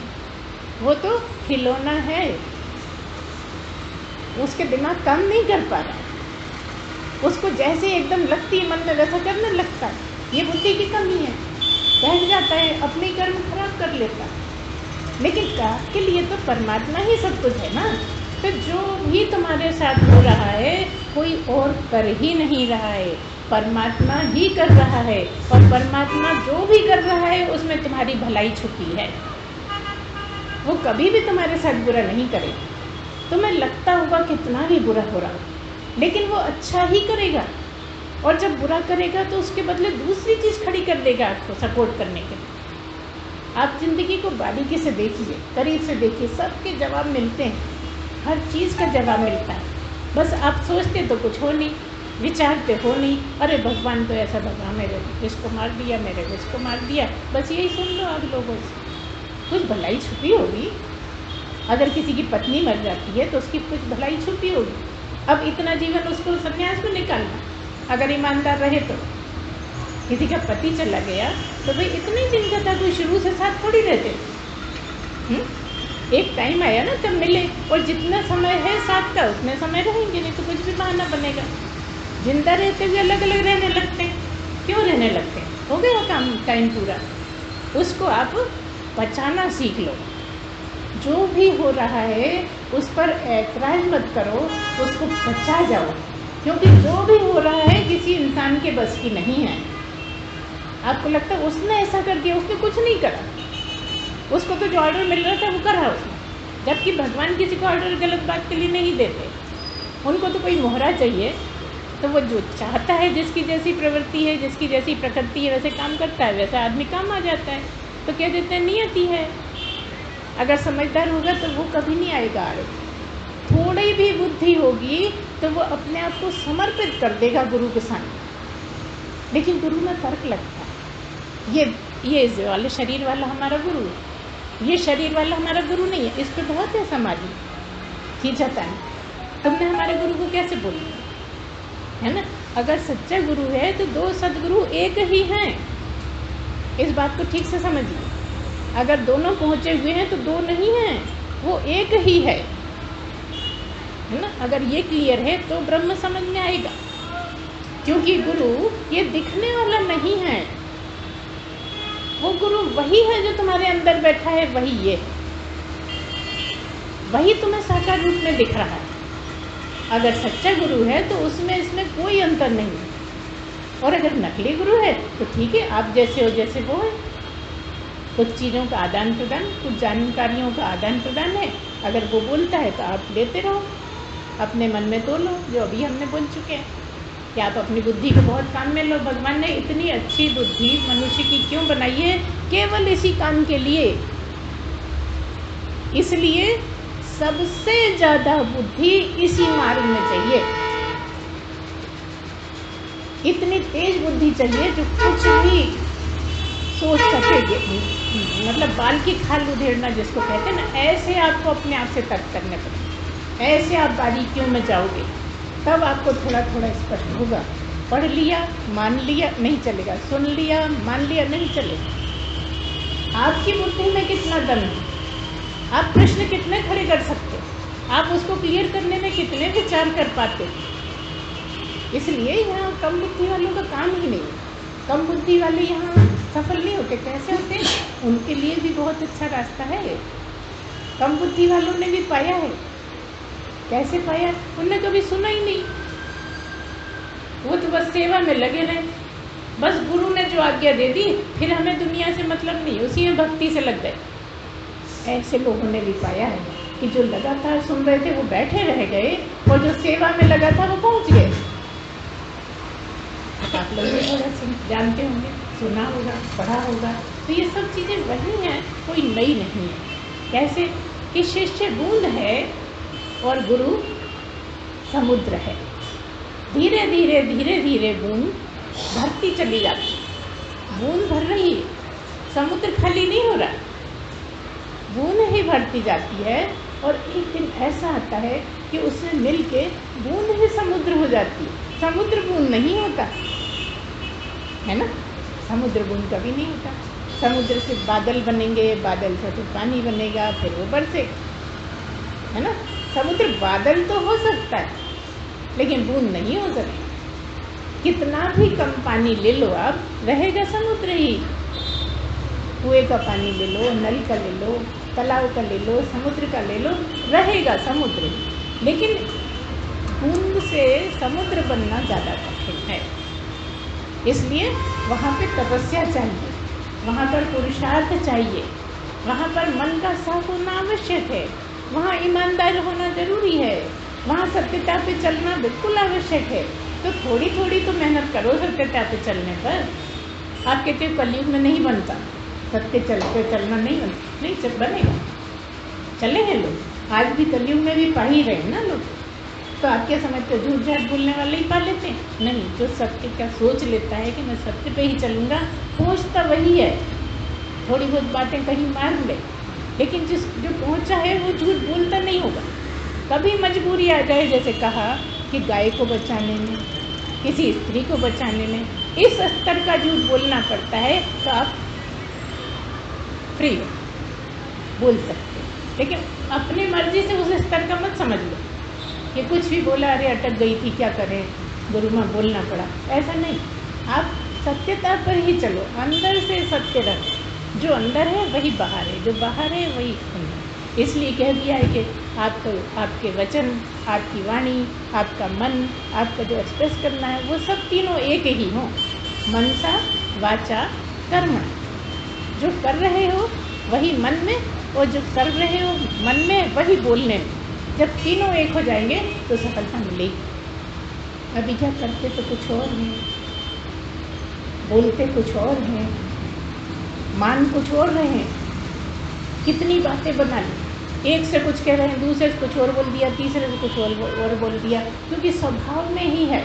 वो तो खिलौना है, उसके दिमाग काम नहीं कर पा रहा, उसको जैसे एकदम लगती है मन में वैसा करने लगता है। ये बुद्धि की कमी है, बैठ जाता है, अपने कर्म खराब कर लेता है। लेकिन काम के लिए तो परमात्मा ही सब कुछ है ना। तो जो भी तुम्हारे साथ हो रहा है कोई और कर ही नहीं रहा है, परमात्मा ही कर रहा है। और परमात्मा जो भी कर रहा है उसमें तुम्हारी भलाई छुपी है। वो कभी भी तुम्हारे साथ बुरा नहीं करेगा। तुम्हें लगता होगा कितना भी बुरा हो रहा हो, लेकिन वो अच्छा ही करेगा। और जब बुरा करेगा तो उसके बदले दूसरी चीज़ खड़ी कर देगा आपको सपोर्ट करने के लिए। आप ज़िंदगी को बारीकी से देखिए, करीब से देखिए, सबके जवाब मिलते हैं, हर चीज़ का जवाब मिलता है। बस आप सोचते तो कुछ हो नहीं, विचारते हो नहीं, अरे भगवान तो ऐसा भगवान मेरे इसको मार दिया, मेरे इसको मार दिया। बस यही सुन लो आप लोगों से। कुछ भलाई छुपी होगी। अगर किसी की पत्नी मर जाती है तो उसकी कुछ भलाई छुपी होगी। अब इतना जीवन उसको संन्यास में निकालना, अगर ईमानदार रहे तो। किसी का पति चला गया तो भाई इतने दिन का था, कोई शुरू से साथ थोड़ी रहते। एक टाइम आया ना तब मिले, और जितना समय है साथ का उतने समय रहेंगे, नहीं तो कुछ भी बहाना बनेगा। जिंदा रहते हुए अलग अलग रहने लगते हैं, क्यों रहने लगते हैं? हो गया काम, टाइम पूरा। उसको आप बचाना सीख लो। जो भी हो रहा है उस पर ऐतराज मत करो, उसको बचा जाओ, क्योंकि जो भी हो रहा है किसी इंसान के बस की नहीं है। आपको लगता है उसने ऐसा कर दिया, उसने कुछ नहीं करा, उसको तो जो ऑर्डर मिल रहा था वो करा उसने। जबकि भगवान किसी को ऑर्डर गलत बात के लिए नहीं देते, उनको तो कोई मोहरा चाहिए। तो वो जो चाहता है, जिसकी जैसी प्रवृत्ति है, जिसकी जैसी प्रकृति है, वैसे काम करता है, वैसा आदमी काम आ जाता है। तो कह देते हैं नियति है। अगर समझदार होगा तो वो कभी नहीं आएगा आड़े। थोड़ी भी बुद्धि होगी तो वो अपने आप को समर्पित कर देगा गुरु के सामने। लेकिन गुरु में फर्क लगता है। ये वाले शरीर वाला हमारा गुरु है, ये शरीर वाला हमारा गुरु नहीं है। इस पर बहुत है समाज में खींचता है, तुमने हमारे गुरु को कैसे बोल दिया, है ना। अगर सच्चा गुरु है तो दो सदगुरु एक ही हैं, इस बात को ठीक से समझिए। अगर दोनों पहुँचे हुए हैं तो दो नहीं हैं, वो एक ही है ना। अगर ये क्लियर है तो ब्रह्म समझ में आएगा। क्योंकि गुरु ये दिखने वाला नहीं है, वो गुरु वही है जो तुम्हारे अंदर बैठा है, वही ये है, वही तुम्हें साकार रूप में दिख रहा है। अगर सच्चा गुरु है तो उसमें इसमें कोई अंतर नहीं है। और अगर नकली गुरु है तो ठीक है, आप जैसे हो जैसे वो है। कुछ चीज़ों का आदान प्रदान, कुछ जानकारियों का आदान प्रदान है। अगर वो बोलता है तो आप लेते रहो, अपने मन में तोलो, जो अभी हमने बोल चुके हैं कि आप अपनी बुद्धि को बहुत काम में लो। भगवान ने इतनी अच्छी बुद्धि मनुष्य की क्यों बनाई है? केवल इसी काम के लिए। इसलिए सबसे ज़्यादा बुद्धि इसी मार्ग में चाहिए। इतनी तेज बुद्धि चाहिए जो कुछ भी सोच सके मतलब बाल की खाल उधेड़ना जिसको कहते हैं ना, ऐसे आपको अपने आप से तर्क करने पड़ेंगे। ऐसे आप बारीकियों में जाओगे तब आपको थोड़ा थोड़ा स्पष्ट होगा। पढ़ लिया मान लिया नहीं चलेगा, सुन लिया मान लिया नहीं चलेगा। आपकी बुद्धि में कितना दम है, आप प्रश्न कितने खड़े कर सकते हो, आप उसको क्लियर करने में कितने विचार कर पाते हो। इसलिए यहाँ कम बुद्धि वालों का काम ही नहीं है। कम बुद्धि वाले यहाँ सफल नहीं होते। कैसे होते हैं? उनके लिए भी बहुत अच्छा रास्ता है। कम बुद्धि वालों ने भी पाया है। कैसे पाया? उनने कभी सुना ही नहीं, वो तो बस सेवा में लगे रहे। बस गुरु ने जो आज्ञा दे दी, फिर हमें दुनिया से मतलब नहीं, उसी में भक्ति से लग गए। ऐसे लोगों ने भी पाया है कि जो लगातार सुन रहे थे वो बैठे रह गए, और जो सेवा में लगा था वो पहुंच गए। आप लोग भी थोड़ा जानते होंगे, सुना होगा, पढ़ा होगा। तो ये सब चीज़ें वही हैं, कोई नई नहीं है। कैसे कि शिष्य बूंद है और गुरु समुद्र है। धीरे धीरे धीरे धीरे बूंद भरती चली जाती है। बूंद भर रही है, समुद्र खाली नहीं हो रहा, बूंद ही भरती जाती है। और एक दिन ऐसा आता है कि उससे मिल के बूंद ही समुद्र हो जाती है। समुद्र बूंद नहीं होता है ना, समुद्र बूंद कभी नहीं होता। समुद्र से बादल बनेंगे, बादल से फिर पानी बनेगा, फिर वो बरसेगा, है ना। समुद्र बादल तो हो सकता है लेकिन बूंद नहीं हो सकती। कितना भी कम पानी ले लो आप, रहेगा समुद्र ही। कुएं का पानी ले लो, नल का ले लो, तालाब का ले लो, समुद्र का ले लो, रहेगा समुद्र ही। लेकिन बूंद से समुद्र बनना ज़्यादा कठिन है। इसलिए वहाँ पे तपस्या चाहिए, वहाँ पर पुरुषार्थ चाहिए, वहाँ पर मन का साफ होना आवश्यक है, वहाँ ईमानदार होना जरूरी है, वहाँ सत्यता पे चलना बिल्कुल आवश्यक है। तो थोड़ी थोड़ी तो मेहनत करो सत्यता पे चलने पर। आप कहते हो कलयुग में नहीं बनता, सत्य चलते चलना नहीं बनता, नहीं बनेगा। चले हैं लोग, आज भी कलयुग में भी पा ही रहे हैं ना लोग। तो आप क्या समझते हो झूठ झाट बोलने वाले ही पा लेते हैं? नहीं, जो सत्य का सोच लेता है कि मैं सत्य पे ही चलूँगा, पहुँचता वही है। थोड़ी बहुत बातें कहीं मार ले, लेकिन जो पहुँचा है वो झूठ बोलता नहीं होगा। कभी मजबूरी आ जाए, जैसे कहा कि गाय को बचाने में, किसी स्त्री को बचाने में इस स्तर का झूठ बोलना पड़ता है, तो आप फ्री हो, बोल सकते हो। लेकिन अपनी मर्जी से उस स्तर का मत समझ लो कि कुछ भी बोला, अरे अटक गई थी क्या करें, गुरु माँ बोलना पड़ा। ऐसा नहीं, आप सत्यता पर ही चलो, अंदर से सत्य रहो। जो अंदर है वही बाहर है, जो बाहर है वही अंदर। इसलिए कह दिया है कि आपके वचन, आपकी वाणी, आपका मन, आपका जो एक्सप्रेस करना है वो सब तीनों एक ही हों। मनसा वाचा कर्म, जो कर रहे हो वही मन में, और जो कर रहे हो मन में वही बोलने में। जब तीनों एक हो जाएंगे तो सफलता मिलेगी। अभी क्या करते तो कुछ और हैं, बोलते कुछ और हैं, मान कुछ और रहे हैं। कितनी बातें बना ली, एक से कुछ कह रहे हैं, दूसरे से कुछ और बोल दिया, तीसरे से कुछ और बोल दिया, क्योंकि स्वभाव में ही है।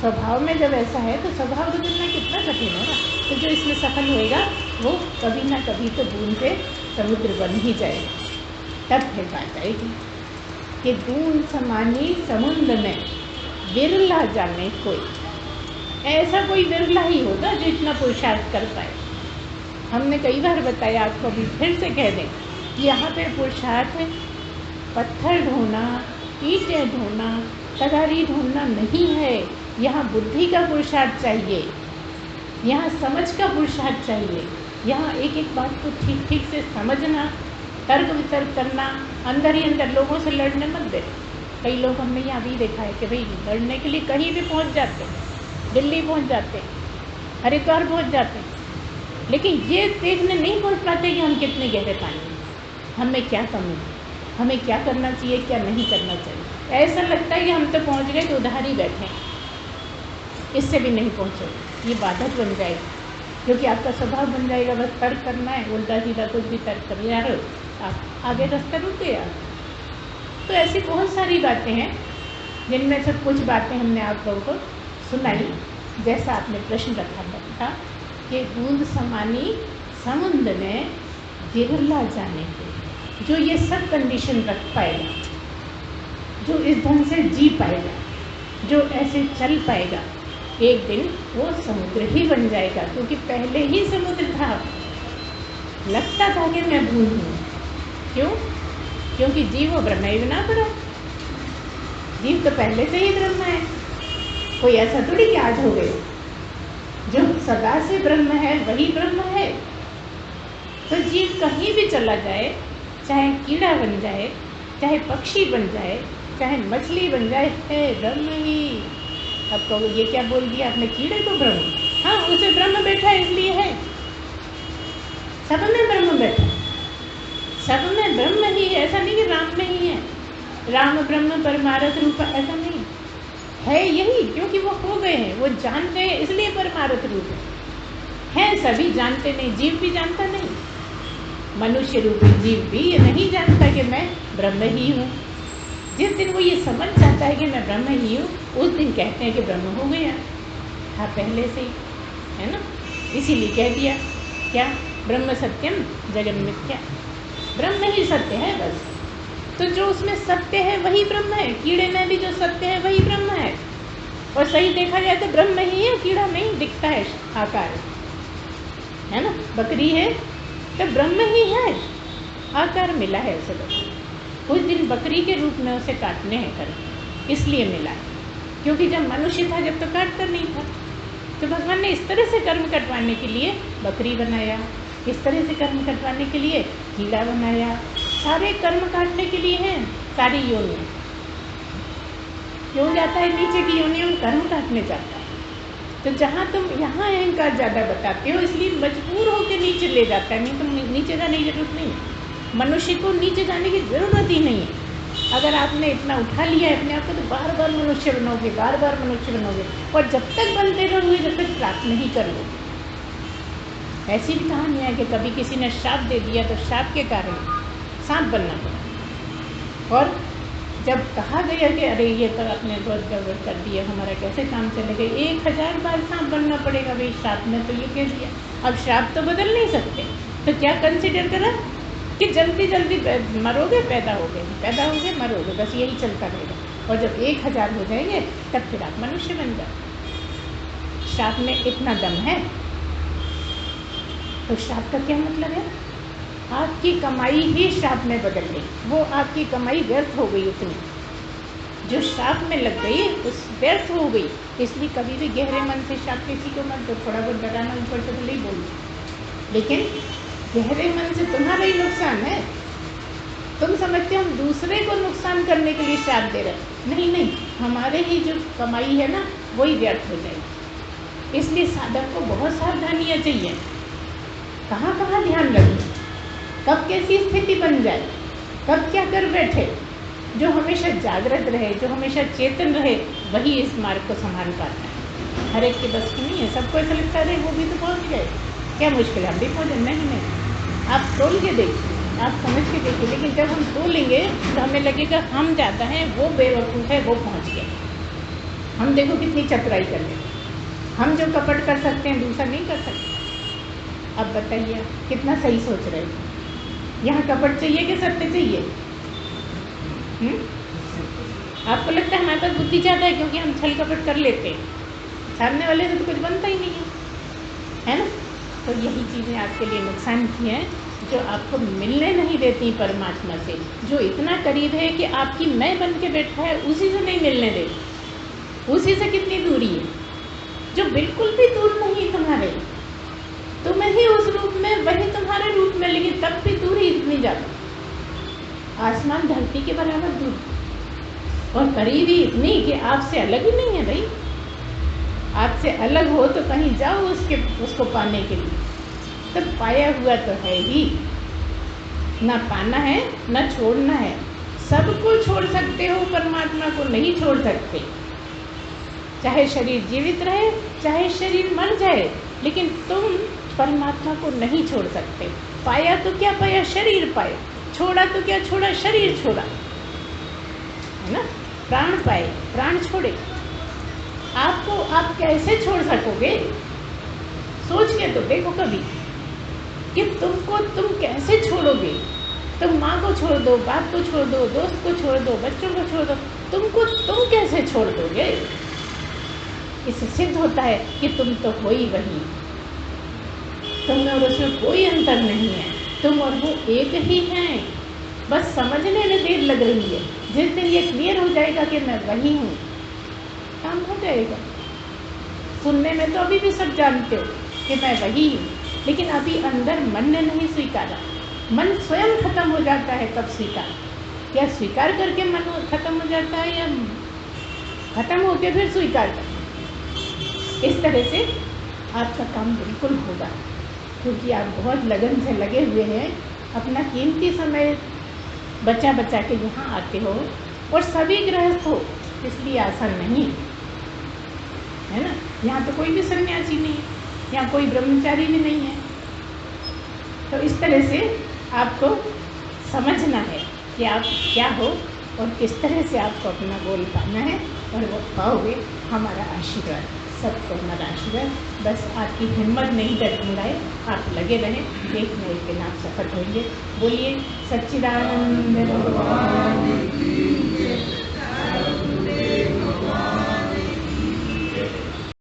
स्वभाव में जब ऐसा है तो स्वभाव बदलना कितना कठिन होगा। तो जो इसमें सफल होएगा वो कभी ना कभी तो बूंद से समुद्र बन ही जाएगा। तब फिर बात आएगी कि बूंद समानी समुद्र में विरला जाने कोई। ऐसा कोई विरला ही होगा जो इतना पुरुषार्थ कर पाए। हमने कई बार बताया, आपको अभी फिर से कह दें, यहाँ पे पुरुषार्थ पत्थर ढोना, ईंटें ढोना, तगारी ढूंढना नहीं है। यहाँ बुद्धि का पुरुषार्थ चाहिए, यहाँ समझ का पुरुषार्थ चाहिए, यहाँ एक एक बात को ठीक ठीक से समझना, तर्क वितर्क करना, अंदर ही अंदर लोगों से लड़ने मत दे। कई लोग हमने यहाँ भी देखा है कि भाई लड़ने के लिए कहीं भी पहुँच जाते हैं, दिल्ली पहुँच जाते हैं, हरिद्वार पहुँच जाते हैं, लेकिन ये देखने नहीं पहुँच पाते कि हम कितने गहरे पानी में, हमें क्या कमी है, हमें क्या करना चाहिए, क्या नहीं करना चाहिए। ऐसा लगता है कि हम तो पहुँच गए तो उधार ही बैठे, इससे भी नहीं पहुँचोगे, ये बाधक बन जाएगी। क्योंकि आपका स्वभाव बन जाएगा बस तर्क करना है, उल्टा सीधा कुछ भी तर्क कर जा रहे हो, आप आगे रास्ता रुक गया। तो ऐसी बहुत सारी बातें हैं जिनमें से कुछ बातें हमने आप लोगों को सुनाई। जैसा आपने प्रश्न रखा था कि बूंद समानी समुद्र में गिरला जाने को जो ये सब कंडीशन रख पाएगा, जो इस ढंग से जी पाएगा, जो ऐसे चल पाएगा, एक दिन वो समुद्र ही बन जाएगा। क्योंकि पहले ही समुद्र था, लगता था कि मैं भूल हूँ। क्यों? क्योंकि जीव वो ब्रह्म ही बना पड़ा। जीव तो पहले से ही ब्रह्म है, कोई ऐसा थोड़ी कि आज हो गए। जो सदा से ब्रह्म है वही ब्रह्म है। तो जीव कहीं भी चला जाए, चाहे कीड़ा बन जाए, चाहे पक्षी बन जाए, चाहे मछली बन जाए, है ब्रह्म ही। अब कहो ये क्या बोल दिया आपने, कीड़े को ब्रह्म? हाँ, उसे ब्रह्म बैठा है इसलिए है। सब में ब्रह्म बैठा, सब में ब्रह्म ही है। ऐसा नहीं कि राम में ही है, राम ब्रह्म परमारथ रूप, ऐसा नहीं है। यही क्योंकि वो हो गए हैं, वो जान गए, इसलिए परमारथ रूप है। सभी जानते नहीं, जीव भी जानता नहीं, मनुष्य रूपी जीव भी ये नहीं जानता कि मैं ब्रह्म ही हूँ। जिस दिन वो ये समझ जाता है कि मैं ब्रह्म ही हूँ, उस दिन कहते हैं कि ब्रह्म हो गया था पहले से ही, है ना। इसीलिए कह दिया क्या, ब्रह्म सत्यम जगन मिथ्या, ब्रह्म ही सत्य है बस। तो जो उसमें सत्य है वही ब्रह्म है, कीड़े में भी जो सत्य है वही ब्रह्म है। और सही देखा जाए तो ब्रह्म ही है, कीड़ा नहीं दिखता है आकार, है ना। बकरी है तो ब्रह्म ही है, आकार मिला है उसे। कुछ दिन बकरी के रूप में उसे काटने हैं कर्म, इसलिए मिला है। क्योंकि जब मनुष्य था, जब तो काट कर नहीं था, तो भगवान ने इस तरह से कर्म कटवाने के लिए बकरी बनाया, इस तरह से कर्म कटवाने के लिए कीड़ा बनाया। सारे कर्म काटने के लिए हैं सारी योनियाँ। क्यों जाता है नीचे की योनियों में, कर्म काटने जाता है। तो जहाँ तुम यहाँ अहंकार ज़्यादा बताते हो, इसलिए मजबूर होकर नीचे ले जाता है। नहीं तो नीचे जाने की जरूरत नहीं है, मनुष्य को नीचे जाने की ज़रूरत ही नहीं है। अगर आपने इतना उठा लिया है अपने आप को, तो बार बार मनुष्य बनोगे, बार बार मनुष्य बनोगे, और जब तक बनते रहोगे जब तक प्राप्त नहीं करोगे। ऐसी भी कहानी है कि कभी किसी ने श्राप दे दिया, तो श्राप के कारण सांप बनना पड़ा। और जब कहा गया कि अरे ये तो आपने बहुत गड़बड़ कर दिया, हमारा कैसे काम चलेगा, 1000 बार सांप बनना पड़ेगा भाई श्राप में, तो ये कह दिया। अब श्राप तो बदल नहीं सकते, तो क्या कंसिडर करा कि जल्दी जल्दी मरोगे, पैदा होगे मरोगे, बस यही चलता रहेगा। और जब 1000 हो जाएंगे तब फिर आप मनुष्य बन जाओ। श्राप में इतना दम है। तो श्राप का क्या मतलब है, आपकी कमाई ही श्राप में बदल गई, वो आपकी कमाई व्यर्थ हो गई। उतनी जो श्राप में लग गई उस व्यर्थ हो गई। इसलिए कभी भी गहरे मन से श्राप किसी को मत दो। थोड़ा बहुत डराना ऊपर से भले ही बोल, लेकिन गहरे मन से तुम्हारा ही नुकसान है। तुम समझते हो हम दूसरे को नुकसान करने के लिए श्राप दे रहे, नहीं, हमारे ही जो कमाई है ना वही व्यर्थ हो जाएगी। इसलिए साधक को बहुत सावधानियाँ चाहिए, कहाँ कहाँ ध्यान रखें, कब कैसी स्थिति बन जाए, कब क्या कर बैठे। जो हमेशा जागृत रहे, जो हमेशा चेतन रहे, वही इस मार्ग को संभाल पाता है। हर एक के बस की नहीं है। सबको ऐसा लगता है वो भी तो पहुँच गए, क्या मुश्किल है, हम भी पहुँचे। नहीं, आप तोल के देखिए, आप समझ के देखिए। लेकिन जब हम तोलेंगे तो हमें लगेगा हम ज़्यादा हैं, वो बेवकूफ़ है, वो पहुँच गया। हम देखो कितनी चतुराई कर लेते, हम जो कपट कर सकते हैं दूसरा नहीं कर सकते। अब बताइए कितना सही सोच रहे हैं। यहाँ कपट चाहिए कि सत्य चाहिए? आपको लगता है हमारे पास बुद्धि ज़्यादा है क्योंकि हम छल कपट कर लेते हैं, सामने वाले से तो कुछ बनता ही नहीं है ना। तो यही चीज़ें आपके लिए नुकसान की हैं, जो आपको मिलने नहीं देती परमात्मा से। जो इतना करीब है कि आपकी मैं बन के बैठा है, उसी से नहीं मिलने देती। उसी से कितनी दूरी है, जो बिल्कुल भी दूर नहीं तुम्हारे, तुम ही उस रूप में, वही तुम्हारे रूप में, लेकिन तब भी दूरी इतनी ज़्यादा, आसमान धरती के बराबर दूर, और करीबी इतनी कि आपसे अलग ही नहीं है भाई। आपसे अलग हो तो कहीं जाओ उसको पाने के लिए, तो पाया हुआ तो है ही, ना पाना है ना छोड़ना है। सबको छोड़ सकते हो, परमात्मा को नहीं छोड़ सकते। चाहे शरीर जीवित रहे, चाहे शरीर मर जाए, लेकिन तुम परमात्मा को नहीं छोड़ सकते। पाया तो क्या पाया, शरीर पाया, छोड़ा तो क्या छोड़ा, शरीर छोड़ा, है ना। प्राण पाए, प्राण छोड़े, आपको आप कैसे छोड़ सकोगे? सोच के तो देखो कभी। कि तुम कैसे छोड़ोगे। तुम माँ को छोड़ दो, बाप को छोड़ दो, दोस्त को छोड़ दो, बच्चों को छोड़ दो, तुम कैसे छोड़ दोगे। इससे सिद्ध होता है कि तुम तो हो ही वही, तुम में और उसमें कोई अंतर नहीं है, तुम और वो एक ही हैं। बस समझने में देर लग रही है। जिस दिन ये क्लियर हो जाएगा कि मैं वही हूँ, काम हो जाएगा। सुनने में तो अभी भी सब जानते हो कि मैं वही हूँ, लेकिन अभी अंदर मन ने नहीं स्वीकारा। मन स्वयं खत्म हो जाता है तब स्वीकार। या स्वीकार करके मन खत्म हो जाता है, या खत्म होके फिर स्वीकार करते। इस तरह से आपका काम बिल्कुल होगा, क्योंकि आप बहुत लगन से लगे हुए हैं। अपना कीमती समय बचा बचा के यहाँ आते हो, और सभी गृहस्थ हो, इसलिए आसान नहीं है ना। यहाँ तो कोई भी सन्यासी नहीं है, यहाँ कोई ब्रह्मचारी भी नहीं है। तो इस तरह से आपको समझना है कि आप क्या हो और किस तरह से आपको अपना गोल पाना है, और वो पाओगे। हमारा आशीर्वाद, सबको हमारा आशीर्वाद। बस आपकी हिम्मत नहीं डगमगाए, आप लगे रहें, एक न एक दिन आप सफल होंगे। बोलिए सच्चिदानंद भगवान की जय।